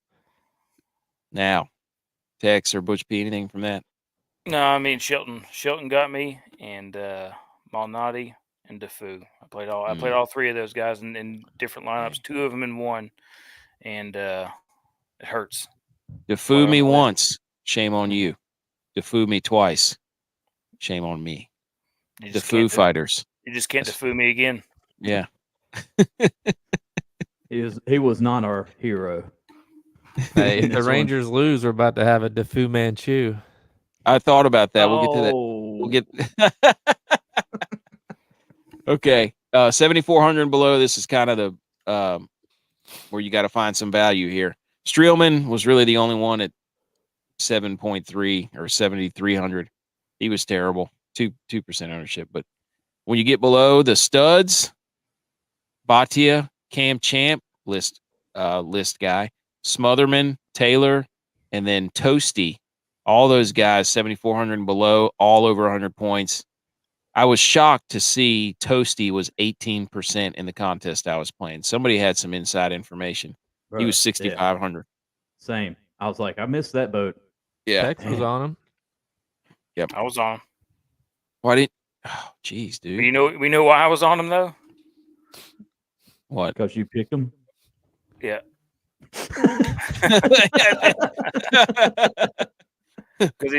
Now, Tex or Butch P, anything from that? No, I mean Shelton. Shelton got me, and Malnati and Defoe. I played all three of those guys in different lineups. Two of them in one, and it hurts. Defoe me once, shame on you. Defoe me twice, shame on me. The Foo Fighters. You just can't Defoe me again. Yeah. He was not our hero. Hey, if the Rangers lose, we're about to have a Defoe Manchu. I thought about that. We'll get to that. We'll get. Okay, 7,400 and below. This is kind of the where you got to find some value here. Streelman was really the only one at 7.3 or 7,300. He was terrible. 2% ownership. But when you get below the studs, Bhatia, Cam Champ, list guy, Smotherman, Taylor, and then Toasty. All those guys, 7,400 and below, all over 100 points. I was shocked to see Toasty was 18% in the contest I was playing. Somebody had some inside information. Bro, he was 6,500. Yeah. Same. I was like, I missed that boat. Yeah. Tex was on him. Yep. I was on him. Why didn't? Oh, geez, dude. We know why I was on him though. What? Because you picked him. Yeah.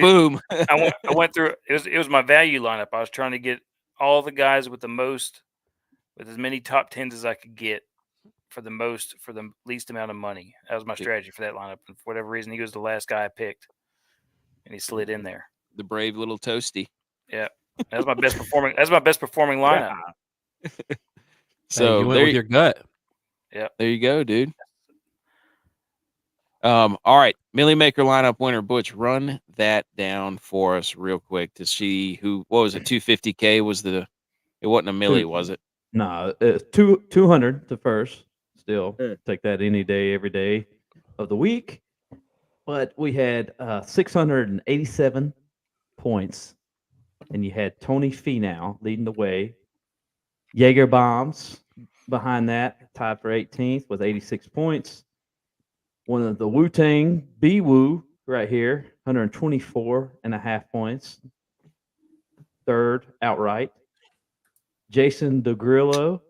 Boom. I went through. It was my value lineup. I was trying to get all the guys with as many top tens as I could get for the least amount of money. That was my strategy for that lineup. And for whatever reason, he was the last guy I picked, and he slid in there. The brave little Toasty. Yeah, that was my best performing. That's my best performing lineup. So hey, you went with your gut. Yeah, there you go, dude. All right, Millie Maker lineup winner Butch, run that down for us real quick to see who. What was it? 250K was the. It wasn't a Millie, was it? No, 200 to first. Still take that any day, every day of the week. But we had 687 points, and you had Tony Finau leading the way. Jaeger Bombs behind that, tied for 18th with 86 points. One of the Wu-Tang, B-Woo, right here, 124.5 points. Third, outright. Jason DeGrillo.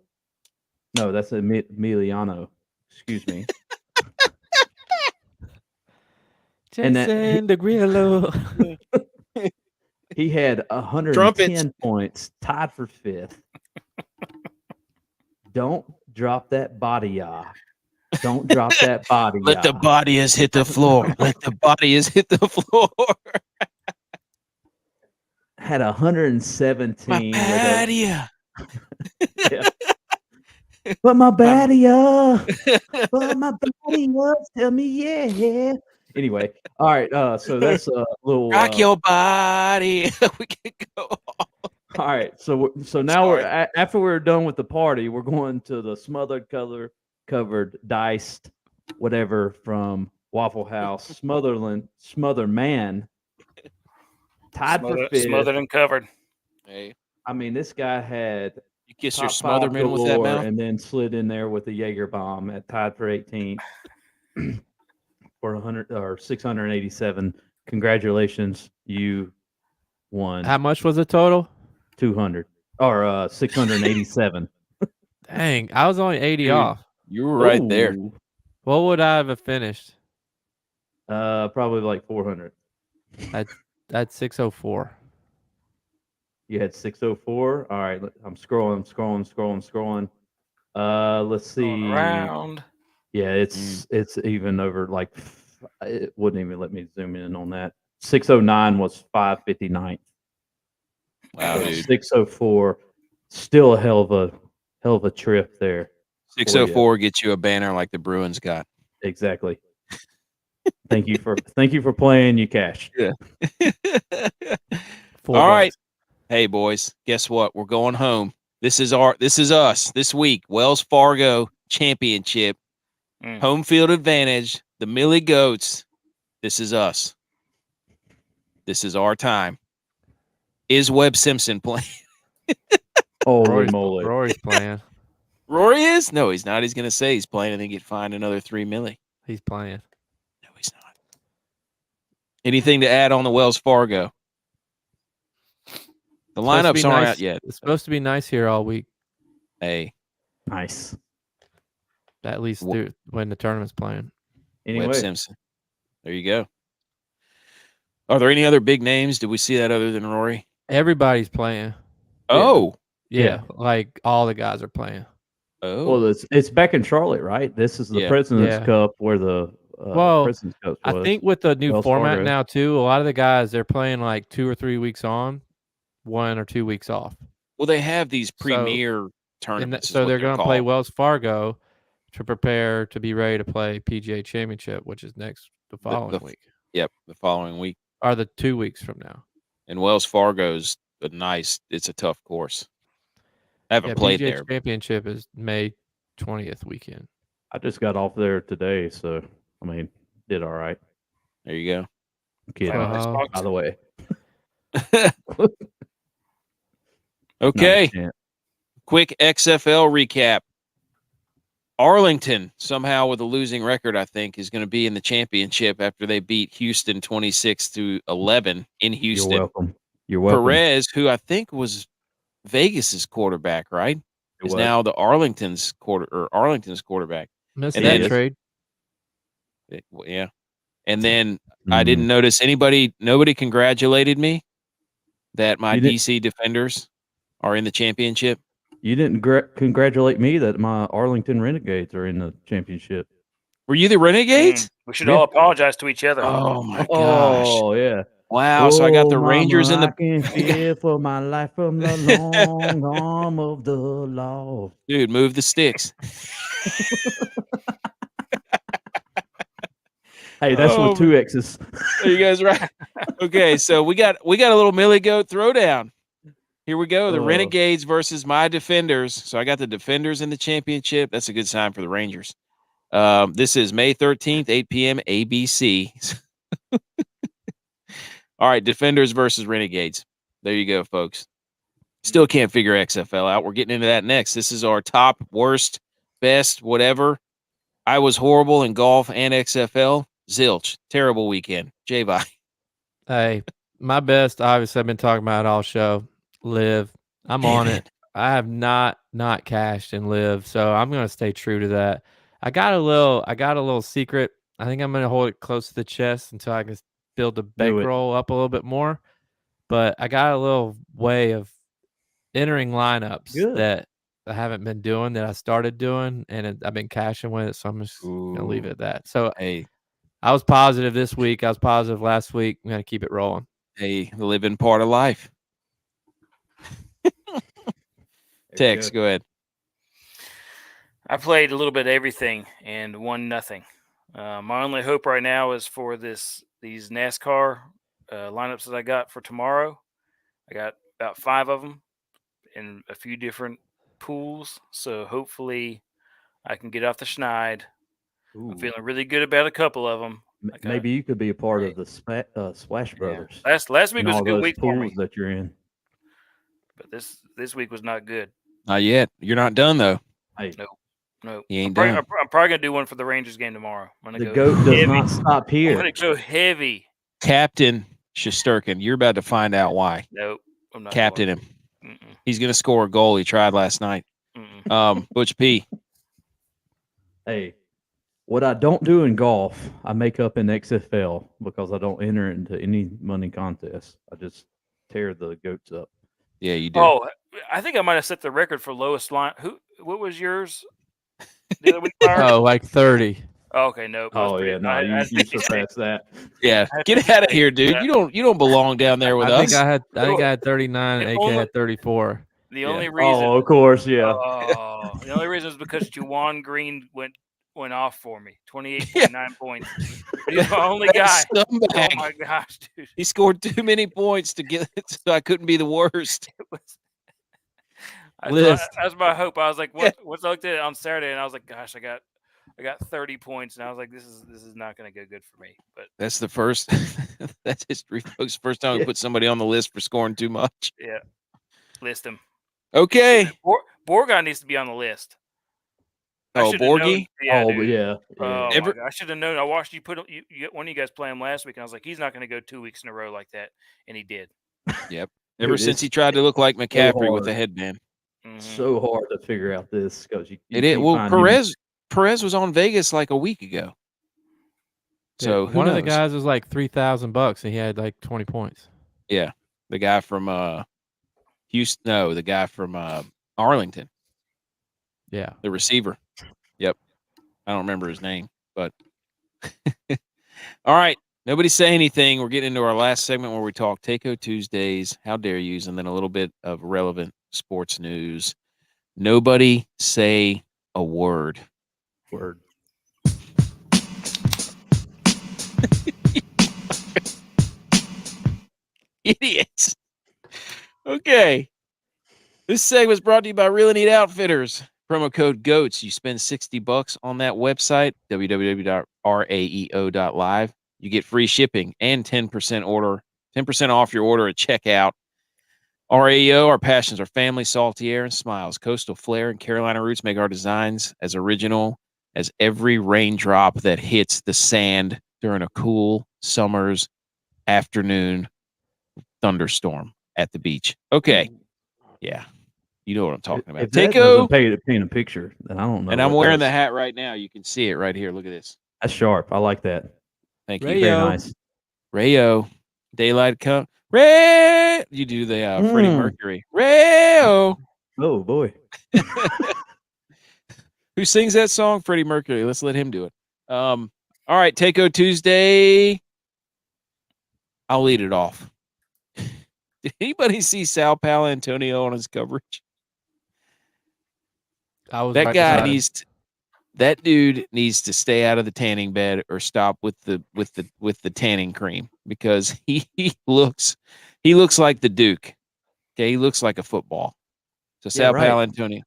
No, that's Emiliano. Excuse me. Jason DeGrillo. He had 110 points, tied for fifth. Don't drop that body, Don't drop that body. Let the bodies hit the floor. Let the bodies hit the floor. Had 117. My badia. Yeah. But my badia. But my badia. Tell me, yeah. Anyway, all right. So that's a little rock your body. We can go on. All right. So now after we're done with the party, we're going to the smothered covered diced whatever from Waffle House. Smotherman. Tied for fifth. Smothered and covered. Hey. I mean, this guy had you kissed your Smotherman with that mouth, and then slid in there with the Jaeger bomb at tied for 18th for 100 or 687. Congratulations, you won. How much was the total? 200 or 687. Dang, I was only 80 off. You were right there. What would I have finished? Probably like 400. That's 604. You had 604. All right, I'm scrolling. Let's see. Around. Yeah, it's even over. Like it wouldn't even let me zoom in on that. 609 was 559. Wow, dude. 604, still a hell of a trip there. 604 gets you a banner like the Bruins got. Exactly. Thank you for playing. You cashed. Yeah. All right. Hey boys, guess what? We're going home. This is us this week. Wells Fargo Championship, home field advantage. The Millie Goats This is us. This is our time. Is Webb Simpson playing? Holy moly. Rory's playing. Rory is? No, he's not. He's going to say he's playing and then get fined another $3 million. He's playing. No, he's not. Anything to add on the Wells Fargo? The lineups aren't out yet. It's supposed to be nice here all week. Hey. Nice. At least when the tournament's playing. Anyway. Webb Simpson. There you go. Are there any other big names? Did we see that other than Rory? Everybody's playing. Oh. Yeah. Like all the guys are playing. Oh. Well, it's back in Charlotte, right? This is the President's Cup where the President's Cup was. I think with the new Wells format Fargo. now too, a lot of the guys they're playing like 2 or 3 weeks on, 1 or 2 weeks off. Well, they have these premier tournaments. So they're going to play Wells Fargo to prepare to be ready to play PGA Championship, which is the following week. Yep, the following week. Or the 2 weeks from now. And Wells Fargo's it's a tough course. I haven't played PGA there. Championship is May 20th weekend. I just got off there today, so I mean, did all right. There you go. Kidding. By the way. Okay. Quick XFL recap. Arlington, somehow with a losing record, I think, is going to be in the championship after they beat Houston 26-11 in Houston. You're welcome. You're welcome. Perez, who I think was Vegas's quarterback, right? Is now the Arlington's quarterback. Missed that trade. Yeah. And then I didn't notice nobody congratulated me that my DC Defenders are in the championship. You didn't congratulate me that my Arlington Renegades are in the championship. Were you the Renegades? We should all apologize to each other. Oh my gosh! Oh yeah! Wow! So I got the Rangers in the. I can fear for my life from the long arm of the law. Dude, move the sticks. Hey, that's with 2 X's. Are you guys right? Okay, so we got a little Millie Goat throwdown. Here we go. The Renegades versus my Defenders. So I got the Defenders in the championship. That's a good sign for the Rangers. This is May 13th, 8 p.m. ABC. All right, Defenders versus Renegades. There you go, folks. Still can't figure XFL out. We're getting into that next. This is our top, worst, best, whatever. I was horrible in golf and XFL. Zilch. Terrible weekend. J-Bye. Hey, my best, obviously, I've been talking about it all show. Live. I'm on it. I have not cashed in Live, so I'm going to stay true to that. I got a little secret. I think I'm going to hold it close to the chest until I can build the bankroll up a little bit more. But I got a little way of entering lineups that I haven't been doing, that I started doing, and I've been cashing with it, so I'm just going to leave it at that. So hey, I was positive this week. I was positive last week. I'm going to keep it rolling. Hey, the living part of life. Tex, go ahead. I played a little bit of everything and won nothing. My only hope right now is for these NASCAR lineups that I got for tomorrow. I got about 5 of them in a few different pools, so hopefully I can get off the schneid. Ooh. I'm feeling really good about a couple of them. Maybe you could be a part of the Splash Brothers. Yeah. Last week was a good week for me. That you're in. But this week was not good. Not yet. You're not done though. Hey. No. You ain't done. I'm probably gonna do one for the Rangers game tomorrow. The goat does not stop here. I'm gonna go heavy. Captain Shesterkin, you're about to find out why. Nope, I'm not. Captain him. He's gonna score a goal. He tried last night. Butch P. Hey, what I don't do in golf, I make up in XFL because I don't enter into any money contests. I just tear the goats up. Yeah, you do. Oh, I think I might have set the record for lowest line. What was yours? The other week, like 30. Oh, okay, no. You surpassed that. Yeah, get out of here, dude. You don't belong down there with us. I think I had 39. And AK had 34. The only reason. Oh, of course, yeah. The only reason is because Juwan Green went off for me. 28.9 points. He's my only guy. Scumbag. Oh my gosh, dude. He scored too many points to get it, so I couldn't be the worst. That's my hope. I was like, once I looked at it on Saturday, and I was like, gosh, I got I got 30 points, and I was like, this is not going to go good for me. But that's the first. That's history, folks. First time we put somebody on the list for scoring too much. Yeah, list him. Okay. Borgon needs to be on the list. Borgie? Yeah, oh, dude. yeah. Oh, my God. I should have known. I watched you put one of you guys play him last week, and I was like, he's not going to go 2 weeks in a row like that, and he did. Yep. Ever since he tried to look like McCaffrey with a headband. So hard to figure out this because Perez was on Vegas like a week ago. So one of the guys was like $3,000 and he had like 20 points. Yeah. The guy from Houston. No, the guy from Arlington. Yeah. The receiver. Yep. I don't remember his name, but all right. Nobody say anything. We're getting into our last segment where we talk Taco Tuesdays, how dare yous, and then a little bit of relevant sports news. Nobody say a word. Word. Idiots. Okay. This segment was brought to you by Really Neat Outfitters. Promo code GOATS. You spend $60 on that website, www.raeo.live. You get free shipping and 10% off your order at checkout. RAEO, our passions are family, salty air, and smiles. Coastal flair and Carolina roots make our designs as original as every raindrop that hits the sand during a cool summer's afternoon thunderstorm at the beach. Okay. Yeah. You know what I'm talking about. If that doesn't paint a picture, then I don't know. And I'm wearing the hat right now. You can see it right here. Look at this. That's sharp. I like that. Thank you. Rayo. Very nice. Rayo. Daylight come. Ray. You do the Freddie Mercury. Rayo. Oh, boy. Who sings that song? Freddie Mercury. Let's let him do it. All right. Taco Tuesday. I'll lead it off. Did anybody see Sal Paolantonio on his coverage? That dude needs to stay out of the tanning bed or stop with the tanning cream because he looks like the Duke. Okay, he looks like a football. So Sal Paolantonio.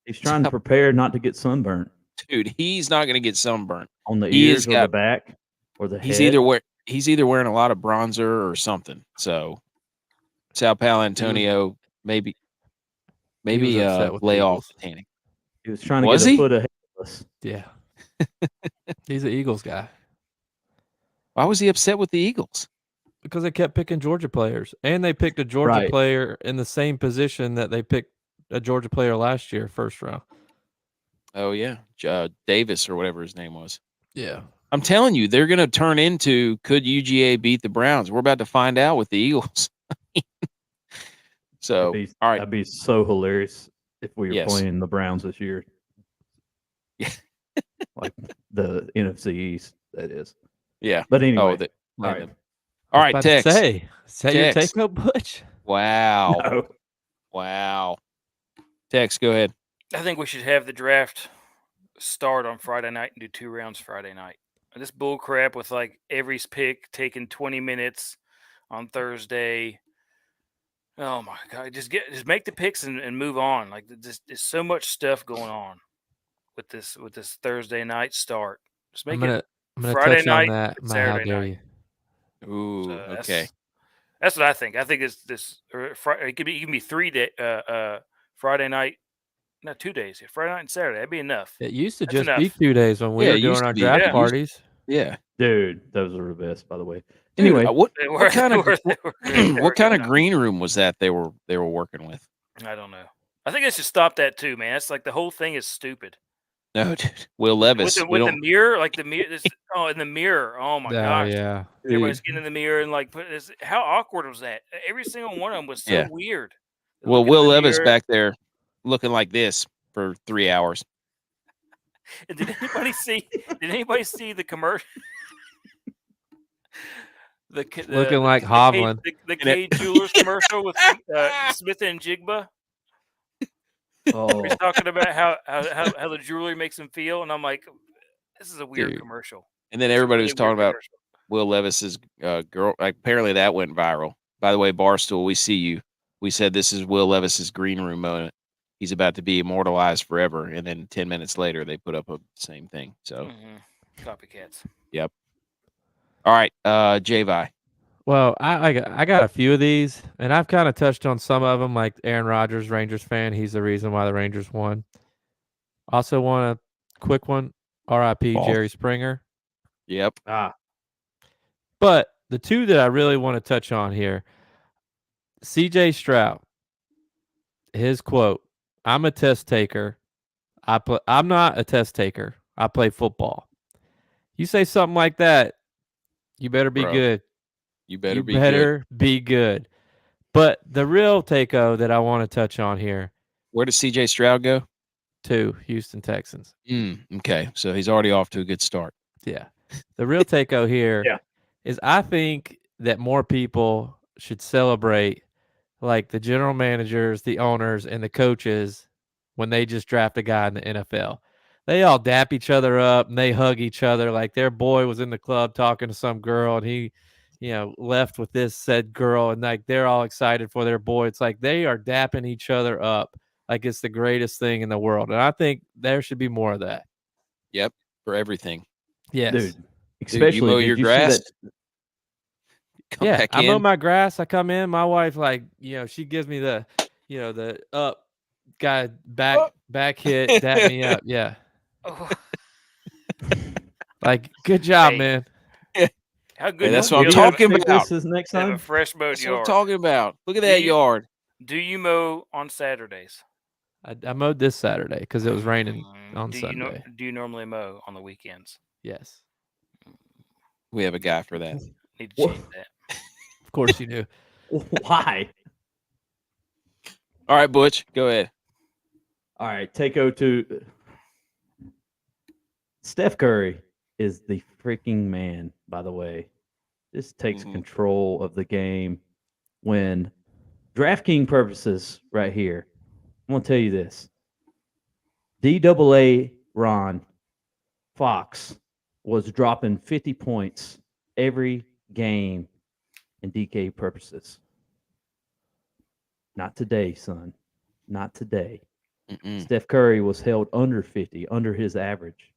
He's trying to prepare not to get sunburnt. Dude, he's not going to get sunburnt on the ears or the back or the head. He's either wearing a lot of bronzer or something. So Sal Paolantonio maybe lay off the tanning. He was trying to get a foot ahead of us. Yeah. He's an Eagles guy. Why was he upset with the Eagles? Because they kept picking Georgia players. And they picked a Georgia player in the same position that they picked a Georgia player last year, first round. Oh, yeah. Davis or whatever his name was. Yeah. I'm telling you, they're going to turn into could UGA beat the Browns? We're about to find out with the Eagles. So, all right. That'd be so hilarious if we were playing the Browns this year. Yeah. Like the NFC East, that is. Yeah. But anyway. All right. All right, Tex. Say your take-home, Butch? Wow. No. Wow. Tex, go ahead. I think we should have the draft start on Friday night and do 2 rounds Friday night. This bull crap with like every pick taking 20 minutes on Thursday. Oh my God! Just make the picks and move on. Like there's so much stuff going on with this Thursday night start. Just make it Friday night, Saturday night. Ooh, so okay. That's what I think. I think it's this. It can be 3 day. Friday night. Not 2 days. Friday night and Saturday. That'd be enough. It used to just be 2 days when we were doing our draft parties. Yeah, dude, those are the best, by the way. Anyway, what kind of green room was that they were working with? I don't know. I think they should stop that too, man. It's like the whole thing is stupid. No, dude. Will Levis with the mirror, like the mirror. In the mirror. Oh my gosh. Yeah. Everybody's getting in the mirror and like put this. How awkward was that? Every single one of them was so weird. Well, Will Levis back there looking like this for 3 hours. And did anybody see the commercial? Looking like Hovland. The Cade Jewelers commercial with Smith and Jigba. Oh. He's talking about how the jewelry makes him feel, and I'm like, this is a weird commercial. And then everybody was talking about Will Levis's girl. Like, apparently that went viral. By the way, Barstool, we see you. We said this is Will Levis's green room moment. he's about to be immortalized forever, and then 10 minutes later they put up a same thing. So copycats. Yep. All right, Javi. Well, I got a few of these, and I've kind of touched on some of them, like Aaron Rodgers, Rangers fan. He's the reason why the Rangers won. Also want a quick one, R.I.P. False. Jerry Springer. Yep. But the two that I really want to touch on here, C.J. Stroud, his quote, "I'm a test taker. I'm not a test taker. I play football." You say something like that, you better be good. You better be good. But the real take-o that I want to touch on here. Where does C.J. Stroud go? To Houston Texans. Okay, so he's already off to a good start. Yeah. The real take-o here is I think that more people should celebrate like the general managers, the owners, and the coaches when they just draft a guy in the NFL. They all dap each other up and they hug each other like their boy was in the club talking to some girl and he, left with this said girl, and like they're all excited for their boy. It's like they are dapping each other up like it's the greatest thing in the world. And I think there should be more of that. Yep, for everything. Yes. Dude, especially you mow your grass. I mow my grass. I come in. My wife, she gives me the, the up guy back hit, dap me up. Yeah. Oh. Like, good job, man. How good? That's what I'm talking about. This is next time. Have a fresh mowed That's yard. what I'm talking about. Look at that yard. Do you mow on Saturdays? I mowed this Saturday because it was raining on Sunday. Do you normally mow on the weekends? Yes. We have a guy for that. Need to change that. Of course you do. Why? All right, Butch, go ahead. All right, take 0-2. Steph Curry is the freaking man, by the way. This takes control of the game. When DraftKings purposes right here, I'm going to tell you this. DAA Ron Fox was dropping 50 points every game in DK purposes. Not today, son. Not today. Steph Curry was held under 50, under his average.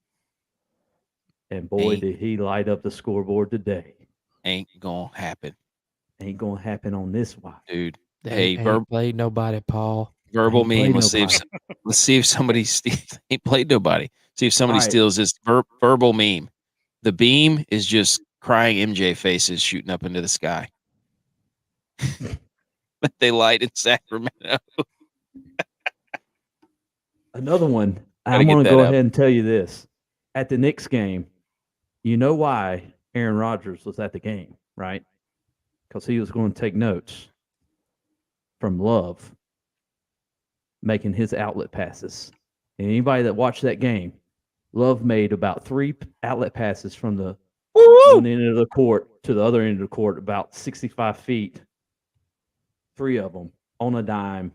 And boy, did he light up the scoreboard today. Ain't gonna happen. Ain't gonna happen on this one. Dude. Ain't played nobody, Paul. Verbal meme. Let's see if somebody steals. Ain't played nobody. See if somebody steals this verbal meme. The beam is just crying MJ faces shooting up into the sky. They light in Sacramento. Another one. I'm going to go ahead and tell you this. At the Knicks game, you know why Aaron Rodgers was at the game, right? Because he was going to take notes from Love making his outlet passes. And anybody that watched that game, Love made about 3 outlet passes from the one end of the court to the other end of the court, about 65 feet. 3 of them on a dime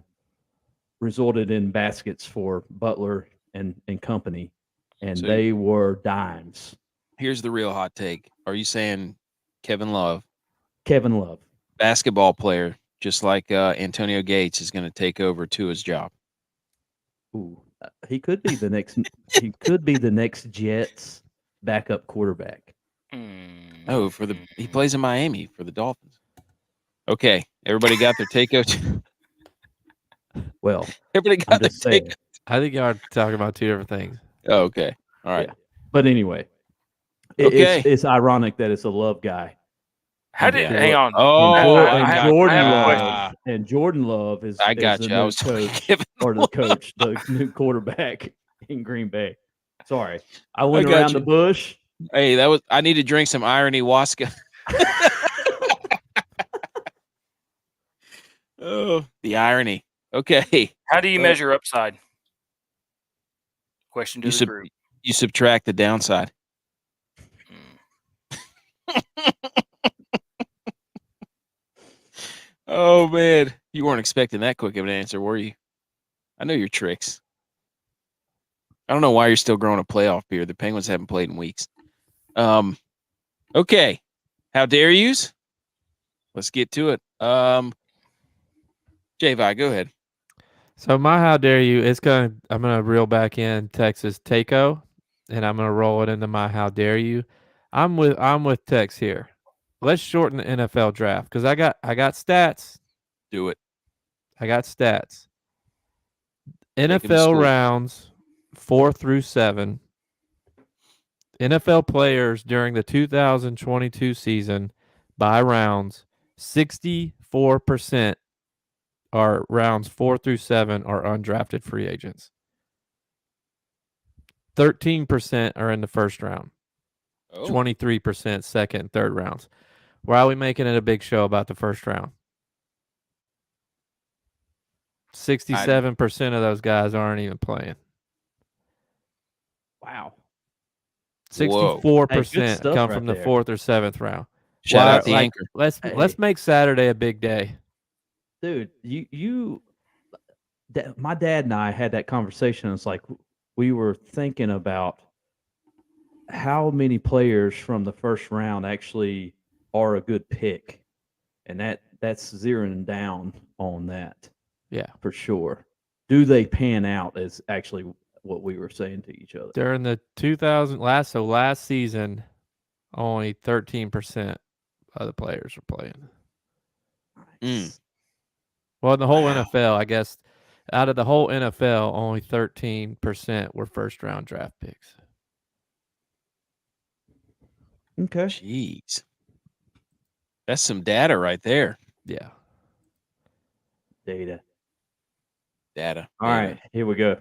resulted in baskets for Butler and company. And so they were dimes. Here's the real hot take. Are you saying Kevin Love? Kevin Love. Basketball player, just like Antonio Gates, is going to take over Tua's job. Ooh, he could be the next. He could be the next Jets backup quarterback. Oh, he plays in Miami for the Dolphins. Okay, everybody got their takeout. Well, everybody got their takeout. I think y'all are talking about 2 different things. Oh, okay, all right. Yeah. But anyway, it's ironic that it's a Love guy. Hang on? And Jordan Love is. I got you. I was coach or the coach, the new quarterback in Green Bay. Sorry, I went around the bush. Hey, I need to drink some irony waska. Oh, the irony. Okay. How do you measure upside? Question to the group. You subtract the downside. Oh, man. You weren't expecting that quick of an answer, were you? I know your tricks. I don't know why you're still growing a playoff beard. The Penguins haven't played in weeks. Okay. How dare yous? Let's get to it. Javi, go ahead. So my how dare you? I'm gonna reel back in Texas Taco, and I'm gonna roll it into my how dare you. I'm with Tex here. Let's shorten the NFL draft because I got stats. Do it. I got stats. Take 'em to NFL school. rounds 4 through 7. NFL players during the 2022 season by rounds, 64% are rounds 4 through 7 are undrafted free agents. 13% are in the first round. 23% second and third rounds. Why are we making it a big show about the first round? 67% of those guys aren't even playing. Wow. 64% come right from the there. 4th or 7th round. Shout out the anchor. Let's make Saturday a big day. Dude, my dad and I had that conversation. It's like we were thinking about how many players from the first round actually are a good pick, and that's zeroing down on that. Yeah, for sure. Do they pan out? Is actually what we were saying to each other during the 2000 last season. Only 13% of the players are playing. Nice. Well, in the whole NFL, I guess, out of the whole NFL, only 13% were first-round draft picks. Okay. Jeez. That's some data right there. Yeah. Data. All right, here we go.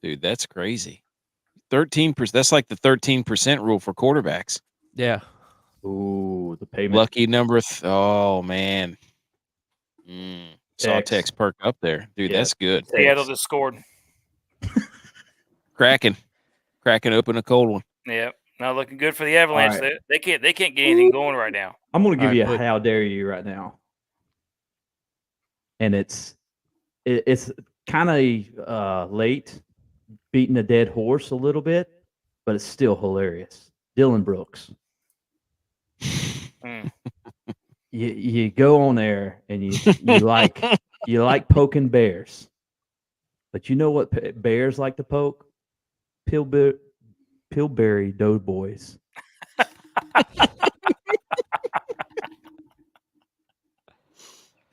Dude, that's crazy. 13%. That's like the 13% rule for quarterbacks. Yeah. Ooh, the payment. Lucky number. Oh, man. Saw Tex perk up there. Dude, that's good. Seattle just scored. Cracking open a cold one. Yep. Not looking good for the Avalanche. Right. They can't get anything going right now. I'm going to give you a how dare you right now. And it's kind of late, beating a dead horse a little bit, but it's still hilarious. Dylan Brooks. You go on there and you like poking bears, but you know what bears like to poke? Pillsbury Doughboys.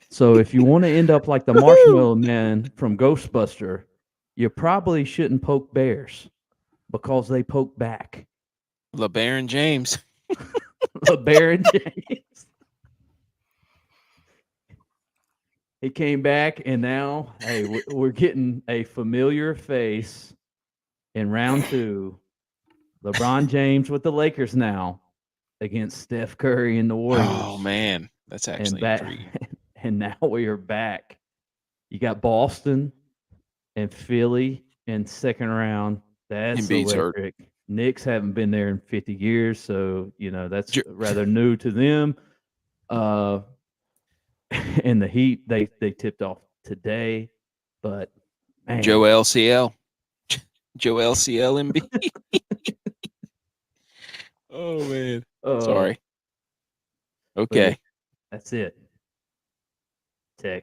So if you want to end up like the Marshmallow Man from Ghostbuster, you probably shouldn't poke bears because they poke back. LeBaron James. LeBaron James. He came back, and now, hey, we're getting a familiar face in round 2. LeBron James with the Lakers now against Steph Curry and the Warriors. Oh, man. That's actually intriguing. And now we are back. You got Boston and Philly in second round. That's electric. Knicks haven't been there in 50 years, so, that's rather new to them. And the Heat, they tipped off today, but man. Joe LCL MB. Oh man. Sorry. Okay. That's it.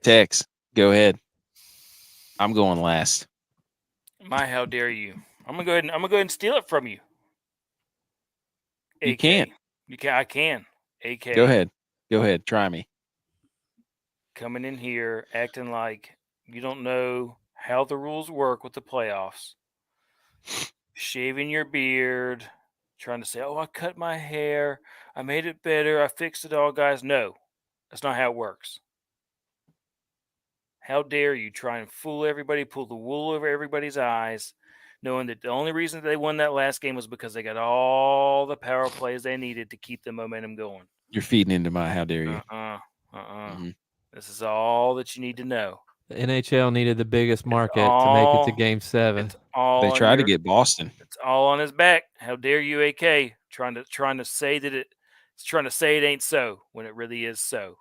Tex, go ahead. I'm going last. My how dare you? I'm gonna go ahead and steal it from you. You can't. You can. I can. AK. Go ahead. Try me. Coming in here acting like you don't know how the rules work with the playoffs. Shaving your beard, trying to say, "Oh, I cut my hair. I made it better. I fixed it all, guys." No, that's not how it works. How dare you try and fool everybody, pull the wool over everybody's eyes, knowing that the only reason they won that last game was because they got all the power plays they needed to keep the momentum going. You're feeding into my how dare you. Mm-hmm. This is all that you need to know. The NHL needed the biggest market to make it to Game 7. They tried to get Boston. It's all on his back. How dare you, AK, trying to say that it's trying to say it ain't so when it really is so.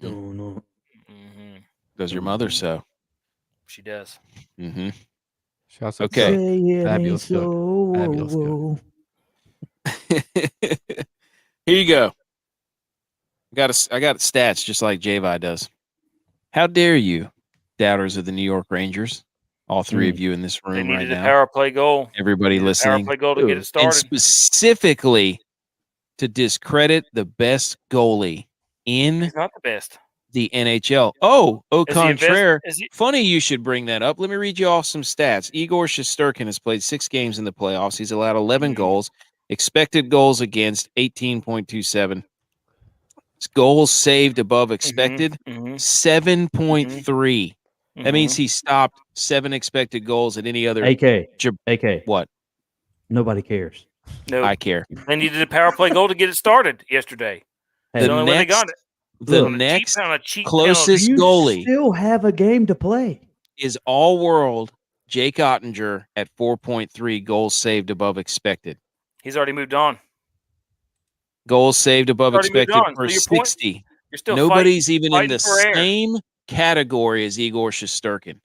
No. Does your mother so? She does. Mm-hmm. Okay. Fabulous cook. Here you go. I got stats just like Javi does. How dare you doubters of the New York Rangers. All three of you in this They room right needed a now. power play goal. Everybody listening. Power play goal to get it started. And specifically to discredit the best goalie in He's not the best. the NHL. Au contraire. He... Funny you should bring that up. Let me read you off some stats. Igor Shesterkin has played 6 games in the playoffs. He's allowed 11 goals. Expected goals against 18.27. Goals saved above expected 7.3. That means he stopped 7 expected goals at any other. AK. What? Nobody cares. No, I care. They needed a power play goal to get it started yesterday. Hey, the only way they got it. The next closest you goalie still have a game to play. Is all-world Jake Ottinger at 4.3 goals saved above expected. He's already moved on. Goals saved above expected for 60. Nobody's even in the same category as Igor Shesterkin.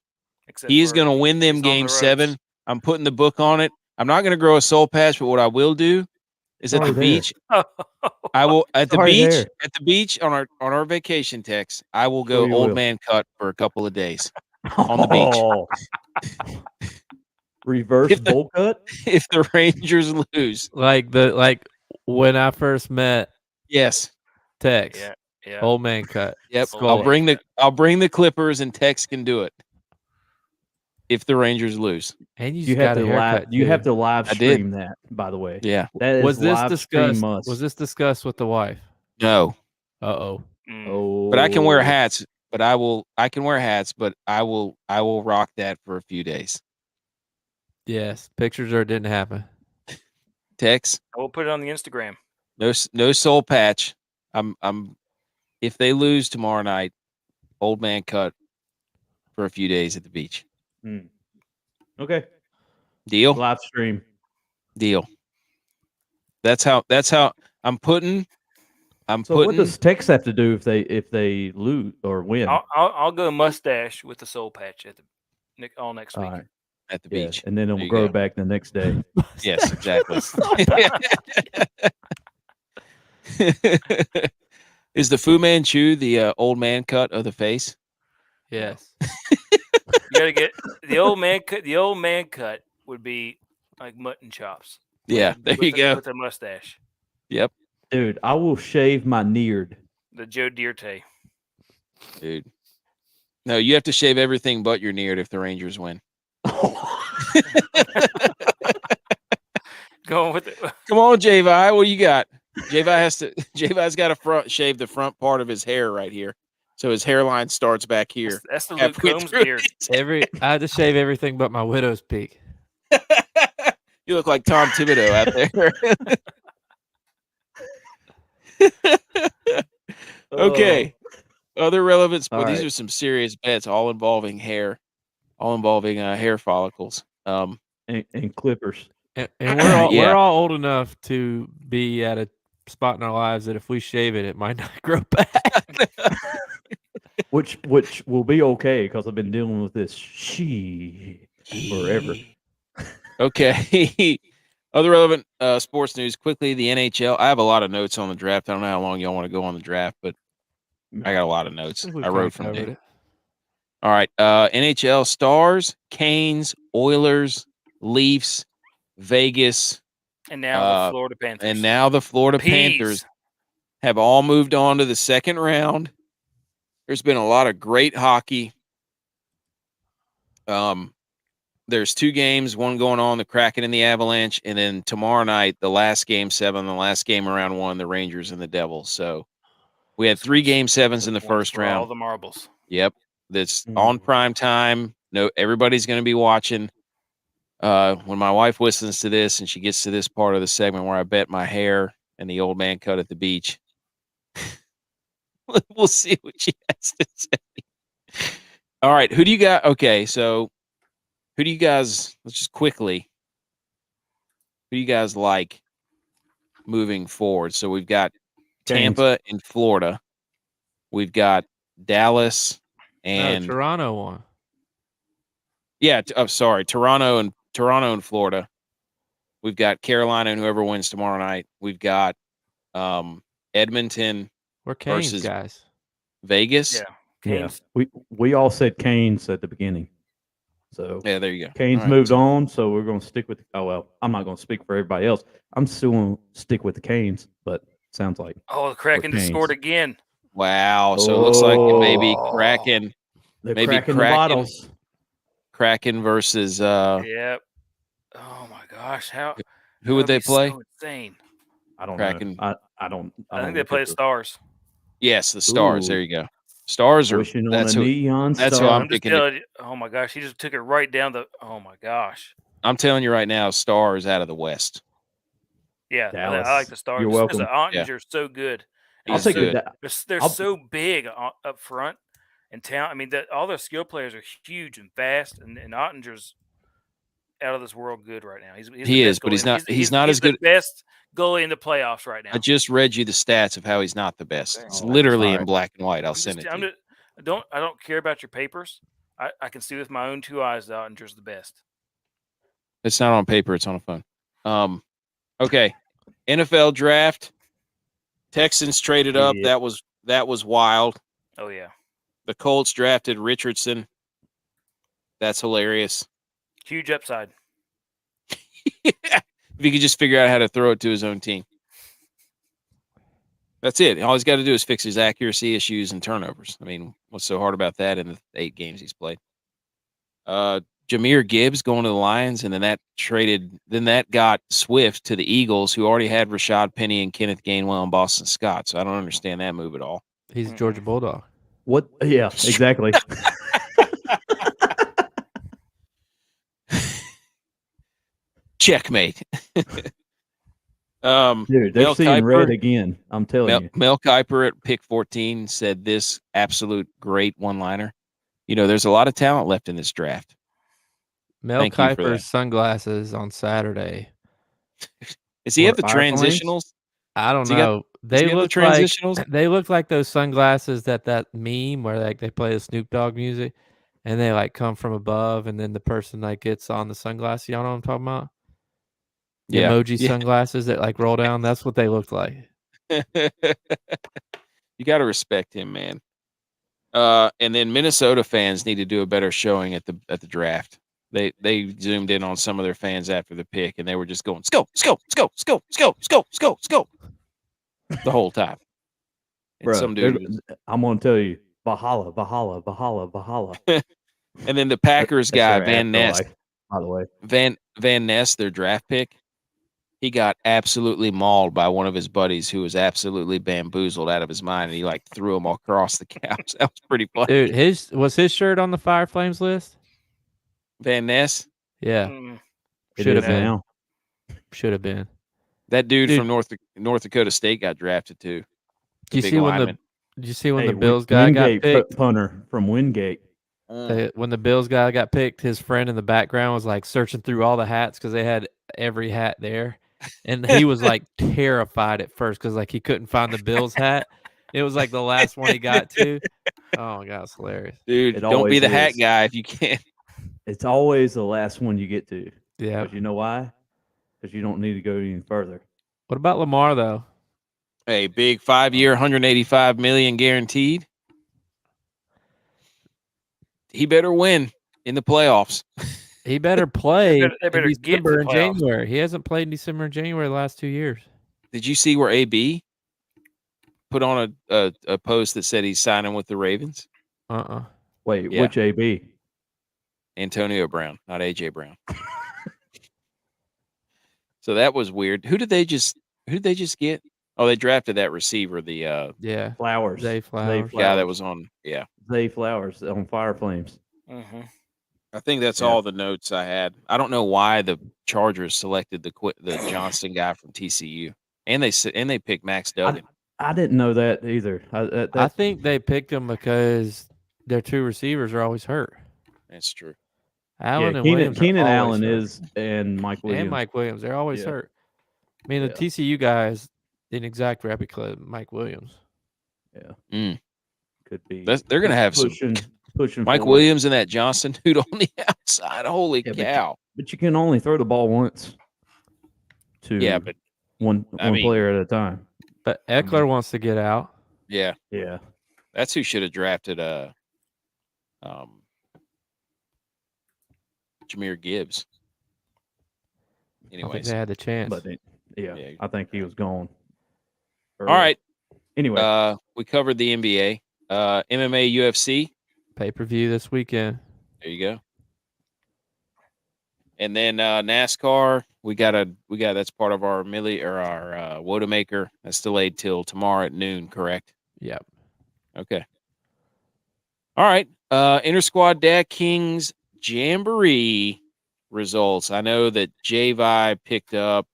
He's going to win them game 7. I'm putting the book on it. I'm not going to grow a soul patch, but what I will do is at the beach. I will at the beach on our vacation text. I will go old man cut for a couple of days on the beach. Reverse bowl cut if the Rangers lose, like when I first met. Yes, Tex. Yeah. Old man cut. Yep. I'll bring the Clippers and Tex can do it. If the Rangers lose, and you have to live. You have to live stream that. By the way, yeah. That is was this live discussed? must. Was this discussed with the wife? No. Oh. But I can wear hats. But I can wear hats. But I will rock that for a few days. Yes, pictures or it didn't happen. Tex. I will put it on the Instagram. No soul patch. I'm. If they lose tomorrow night, old man cut for a few days at the beach. Okay. Deal. Live stream. Deal. That's how I'm putting. What does Tex have to do if they lose or win? I'll go mustache with the soul patch at the all next week. Right. At the beach. And then it will grow back the next day. Yes, exactly. Is the Fu Manchu the old man cut of the face? Yes. You gotta get the old man cut. The old man cut would be like mutton chops. Yeah, there you go. With a mustache. Yep. Dude, I will shave my neard. The Joe Dierte. Dude. No, you have to shave everything but your neard if the Rangers win. Going with it. Come on, J-Vi. What do you got? J-Vi's got to shave the front part of his hair right here. So his hairline starts back here. That's the Luke Combs beard. I had to shave everything but my widow's peak. You look like Tom Thibodeau out there. Okay. Other relevant sports. These are some serious bets, all involving hair, hair follicles. And clippers. And we're all old enough to be at a spot in our lives that if we shave it, it might not grow back. which will be okay because I've been dealing with this forever. Okay. Other relevant sports news quickly. The NHL. I have a lot of notes on the draft. I don't know how long y'all want to go on the draft, but I got a lot of notes. I wrote from there. All right. NHL Stars, Canes, Oilers, Leafs, Vegas, and now the Florida Panthers. And now the Florida Panthers have all moved on to the second round. There's been a lot of great hockey. There's 2 games, one going on, the Kraken and the Avalanche, and then tomorrow night, the last game 7, the last game of round 1, the Rangers and the Devils. So we had 3 game 7s in the first round. All the marbles. Yep. That's on prime time. No, everybody's going to be watching. When my wife listens to this and she gets to this part of the segment where I bet my hair and the old man cut at the beach, we'll see what she has to say. All right. Who do you got? Okay. So who do you guys, let's just quickly, who do you guys like moving forward? So we've got Tampa and Florida. We've got Dallas and Toronto won. Yeah. Sorry. Toronto and Florida. We've got Carolina and whoever wins tomorrow night. We've got Edmonton. We're Canes versus guys. Vegas. Yeah, Canes. Yeah, we all said Canes at the beginning. So Yeah, there you go. Canes moved on, so we're going to stick with. Oh well, I'm not going to speak for everybody else. I'm still going to stick with the Canes, but sounds like the Kraken just scored again. Wow. So it looks like it may be Kraken. They're Maybe cracking the bottles. Kraken versus Yep. Oh my gosh, who would they play? So insane. I don't Kraken. know. I don't. I think they play the Stars. Yes, the Stars. Ooh. There you go. Stars are Wishing on that's a who. neon That's star. who I'm I'm just picking. telling you. Oh my gosh, he just took it right down the. Oh my gosh. I'm telling you right now, Stars out of the West. Yeah, Dallas. I like the Stars. You're welcome. The Ottinger is so good. I'll take good. They're so big up front and town. I mean, all their skill players are huge and fast, and Ottinger's out of this world good right now. He is, but he's not. He's not as good. The best goalie in the playoffs right now. I just read you the stats of how he's not the best. Okay. It's literally in right. black and white. I'll send it to you. I don't care about your papers. I can see with my own two eyes that Ottinger's the best. It's not on paper. It's on a phone. Okay. NFL draft. Texans traded up. Yeah. That was wild. Oh yeah. The Colts drafted Richardson. That's hilarious. Huge upside. If he could just figure out how to throw it to his own team. That's it. All he's got to do is fix his accuracy issues and turnovers. I mean, what's so hard about that in the 8 games he's played? Jahmyr Gibbs going to the Lions, and then that got Swift to the Eagles, who already had Rashad Penny and Kenneth Gainwell and Boston Scott. So I don't understand that move at all. He's a Georgia Bulldog. What? Yeah, exactly. Checkmate. Dude, they're Mel seeing Kiper, red again. I'm telling you. Mel Kiper at pick 14 said this absolute great one-liner. There's a lot of talent left in this draft. Mel Kiper's sunglasses on Saturday. Is he at the transitionals? I don't know. They look transitionals. They look like those sunglasses that meme where they play the Snoop Dogg music, and they come from above, and then the person gets on the sunglasses. Y'all know what I'm talking about? The emoji sunglasses that roll down. That's what they look like. You got to respect him, man. And then Minnesota fans need to do a better showing at the draft. They zoomed in on some of their fans after the pick, and they were just going "Sco, Sco, Sco, Sco, Sco, Sco, Sco, Sco" the whole time. And Bro, some dude, I'm gonna tell you, Valhalla, Valhalla, Valhalla, Valhalla. And then the Packers guy Van Ness, by the way, Van Ness, their draft pick, he got absolutely mauled by one of his buddies who was absolutely bamboozled out of his mind, and he threw him across the couch. That was pretty funny. Dude, was his shirt on the Fire Flames list? Van Ness? Yeah. Should have been. Should have been. That dude from North Dakota State got drafted too. Did you see when the Bills guy Wingate got picked? Punter from Wingate. When the Bills guy got picked, his friend in the background was searching through all the hats because they had every hat there. And he was terrified at first because he couldn't find the Bills hat. It was the last one he got to. Oh my God, it's hilarious. Dude, don't be the hat guy if you can. It's always the last one you get to. Yeah. But you know why? Because you don't need to go any further. What about Lamar though? Hey, big 5-year, $185 million guaranteed. He better win in the playoffs. He better play they better in get December to and the playoffs. January. He hasn't played in December and January the last 2 years. Did you see where AB put on a post that said he's signing with the Ravens? Wait, which AB? Antonio Brown, not AJ Brown. So that was weird. Who did they just get? Oh, they drafted that receiver, Flowers. Zay Flowers. Guy that was on Zay Flowers on Fire Flames. Mm-hmm. I think that's all the notes I had. I don't know why the Chargers selected the Johnston guy from TCU, and they picked Max Duggan. I didn't know that either. I think they picked him because their 2 receivers are always hurt. That's true. Allen and Williams. Keenan Allen and Mike Williams. And Mike Williams. They're always hurt. I mean, the TCU guys, an exact replica of Mike Williams. Yeah. Could be. They're going to have pushing Mike forward. Williams and that Johnson dude on the outside. Holy cow. But you can only throw the ball once to one player at a time. But Eckler wants to get out. Yeah. Yeah. That's who should have drafted Jahmyr Gibbs. I think Anyways, they had the chance. But I think he was gone. All right. Anyway, we covered the NBA, MMA, UFC. Pay-per-view this weekend. There you go. And then NASCAR, we got that's part of our our Wodamaker. That's delayed till tomorrow at noon, correct? Yep. Okay. All right. Intersquad Dad-Kings Jamboree results. I know that J-Vi picked up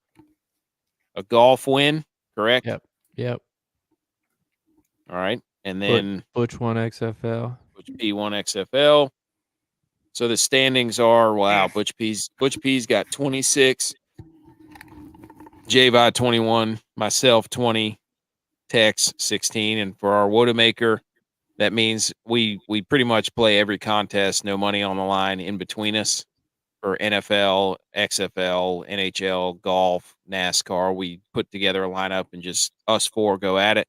a golf win, correct? Yep. All right. And then Butch won XFL. Butch P won XFL. So the standings are, wow, Butch P's got 26, J-Vi 21, myself 20, Tex 16. And for our Wodamaker, that means we pretty much play every contest, no money on the line in between us. For NFL, XFL, NHL, golf, NASCAR, we put together a lineup and just us four go at it.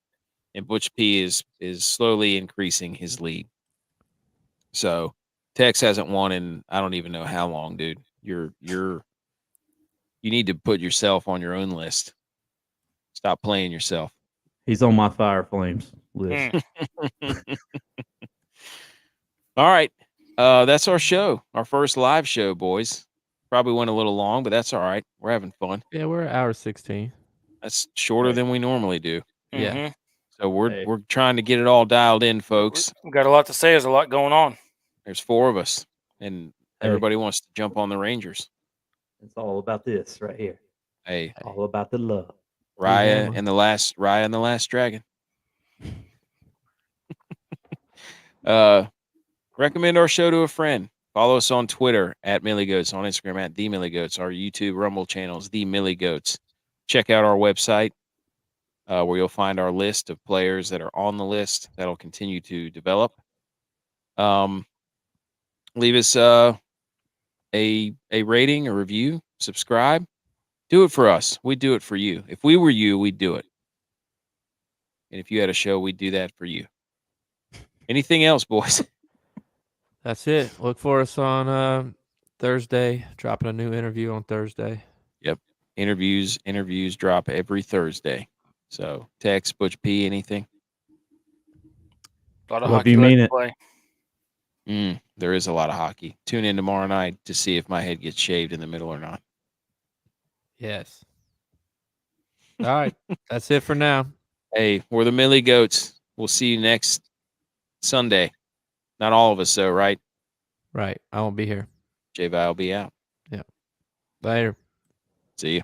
And Butch P is slowly increasing his lead. So Tex hasn't won in I don't even know how long, dude. You need to put yourself on your own list. Stop playing yourself. He's on my Fire Flames list. All right. That's our show. Our first live show, boys. Probably went a little long, but that's all right. We're having fun. Yeah, we're at hour 16. That's shorter than we normally do. Yeah. So we're trying to get it all dialed in, folks. We got a lot to say. There's a lot going on. There's 4 of us, and everybody wants to jump on the Rangers. It's all about this right here. Hey, all about the love. Raya and the last dragon. Recommend our show to a friend. Follow us on Twitter at Millie Goats, on Instagram at The Millie Goats, our YouTube Rumble channels, The Millie Goats. Check out our website where you'll find our list of players that are on the list that'll continue to develop. Leave us a rating, a review, subscribe. Do it for us. We'd do it for you. If we were you, we'd do it. And if you had a show, we'd do that for you. Anything else, boys? That's it. Look for us on Thursday. Dropping a new interview on Thursday. Yep. Interviews drop every Thursday. So Tex, Butch P, anything? A lot of hockey left to play. There is a lot of hockey. Tune in tomorrow night to see if my head gets shaved in the middle or not. Yes. All right. That's it for now. Hey, we're the Millie Goats. We'll see you next Sunday. Not all of us, though, right? Right. I won't be here. J-Vi will be out. Yeah. Later. See you.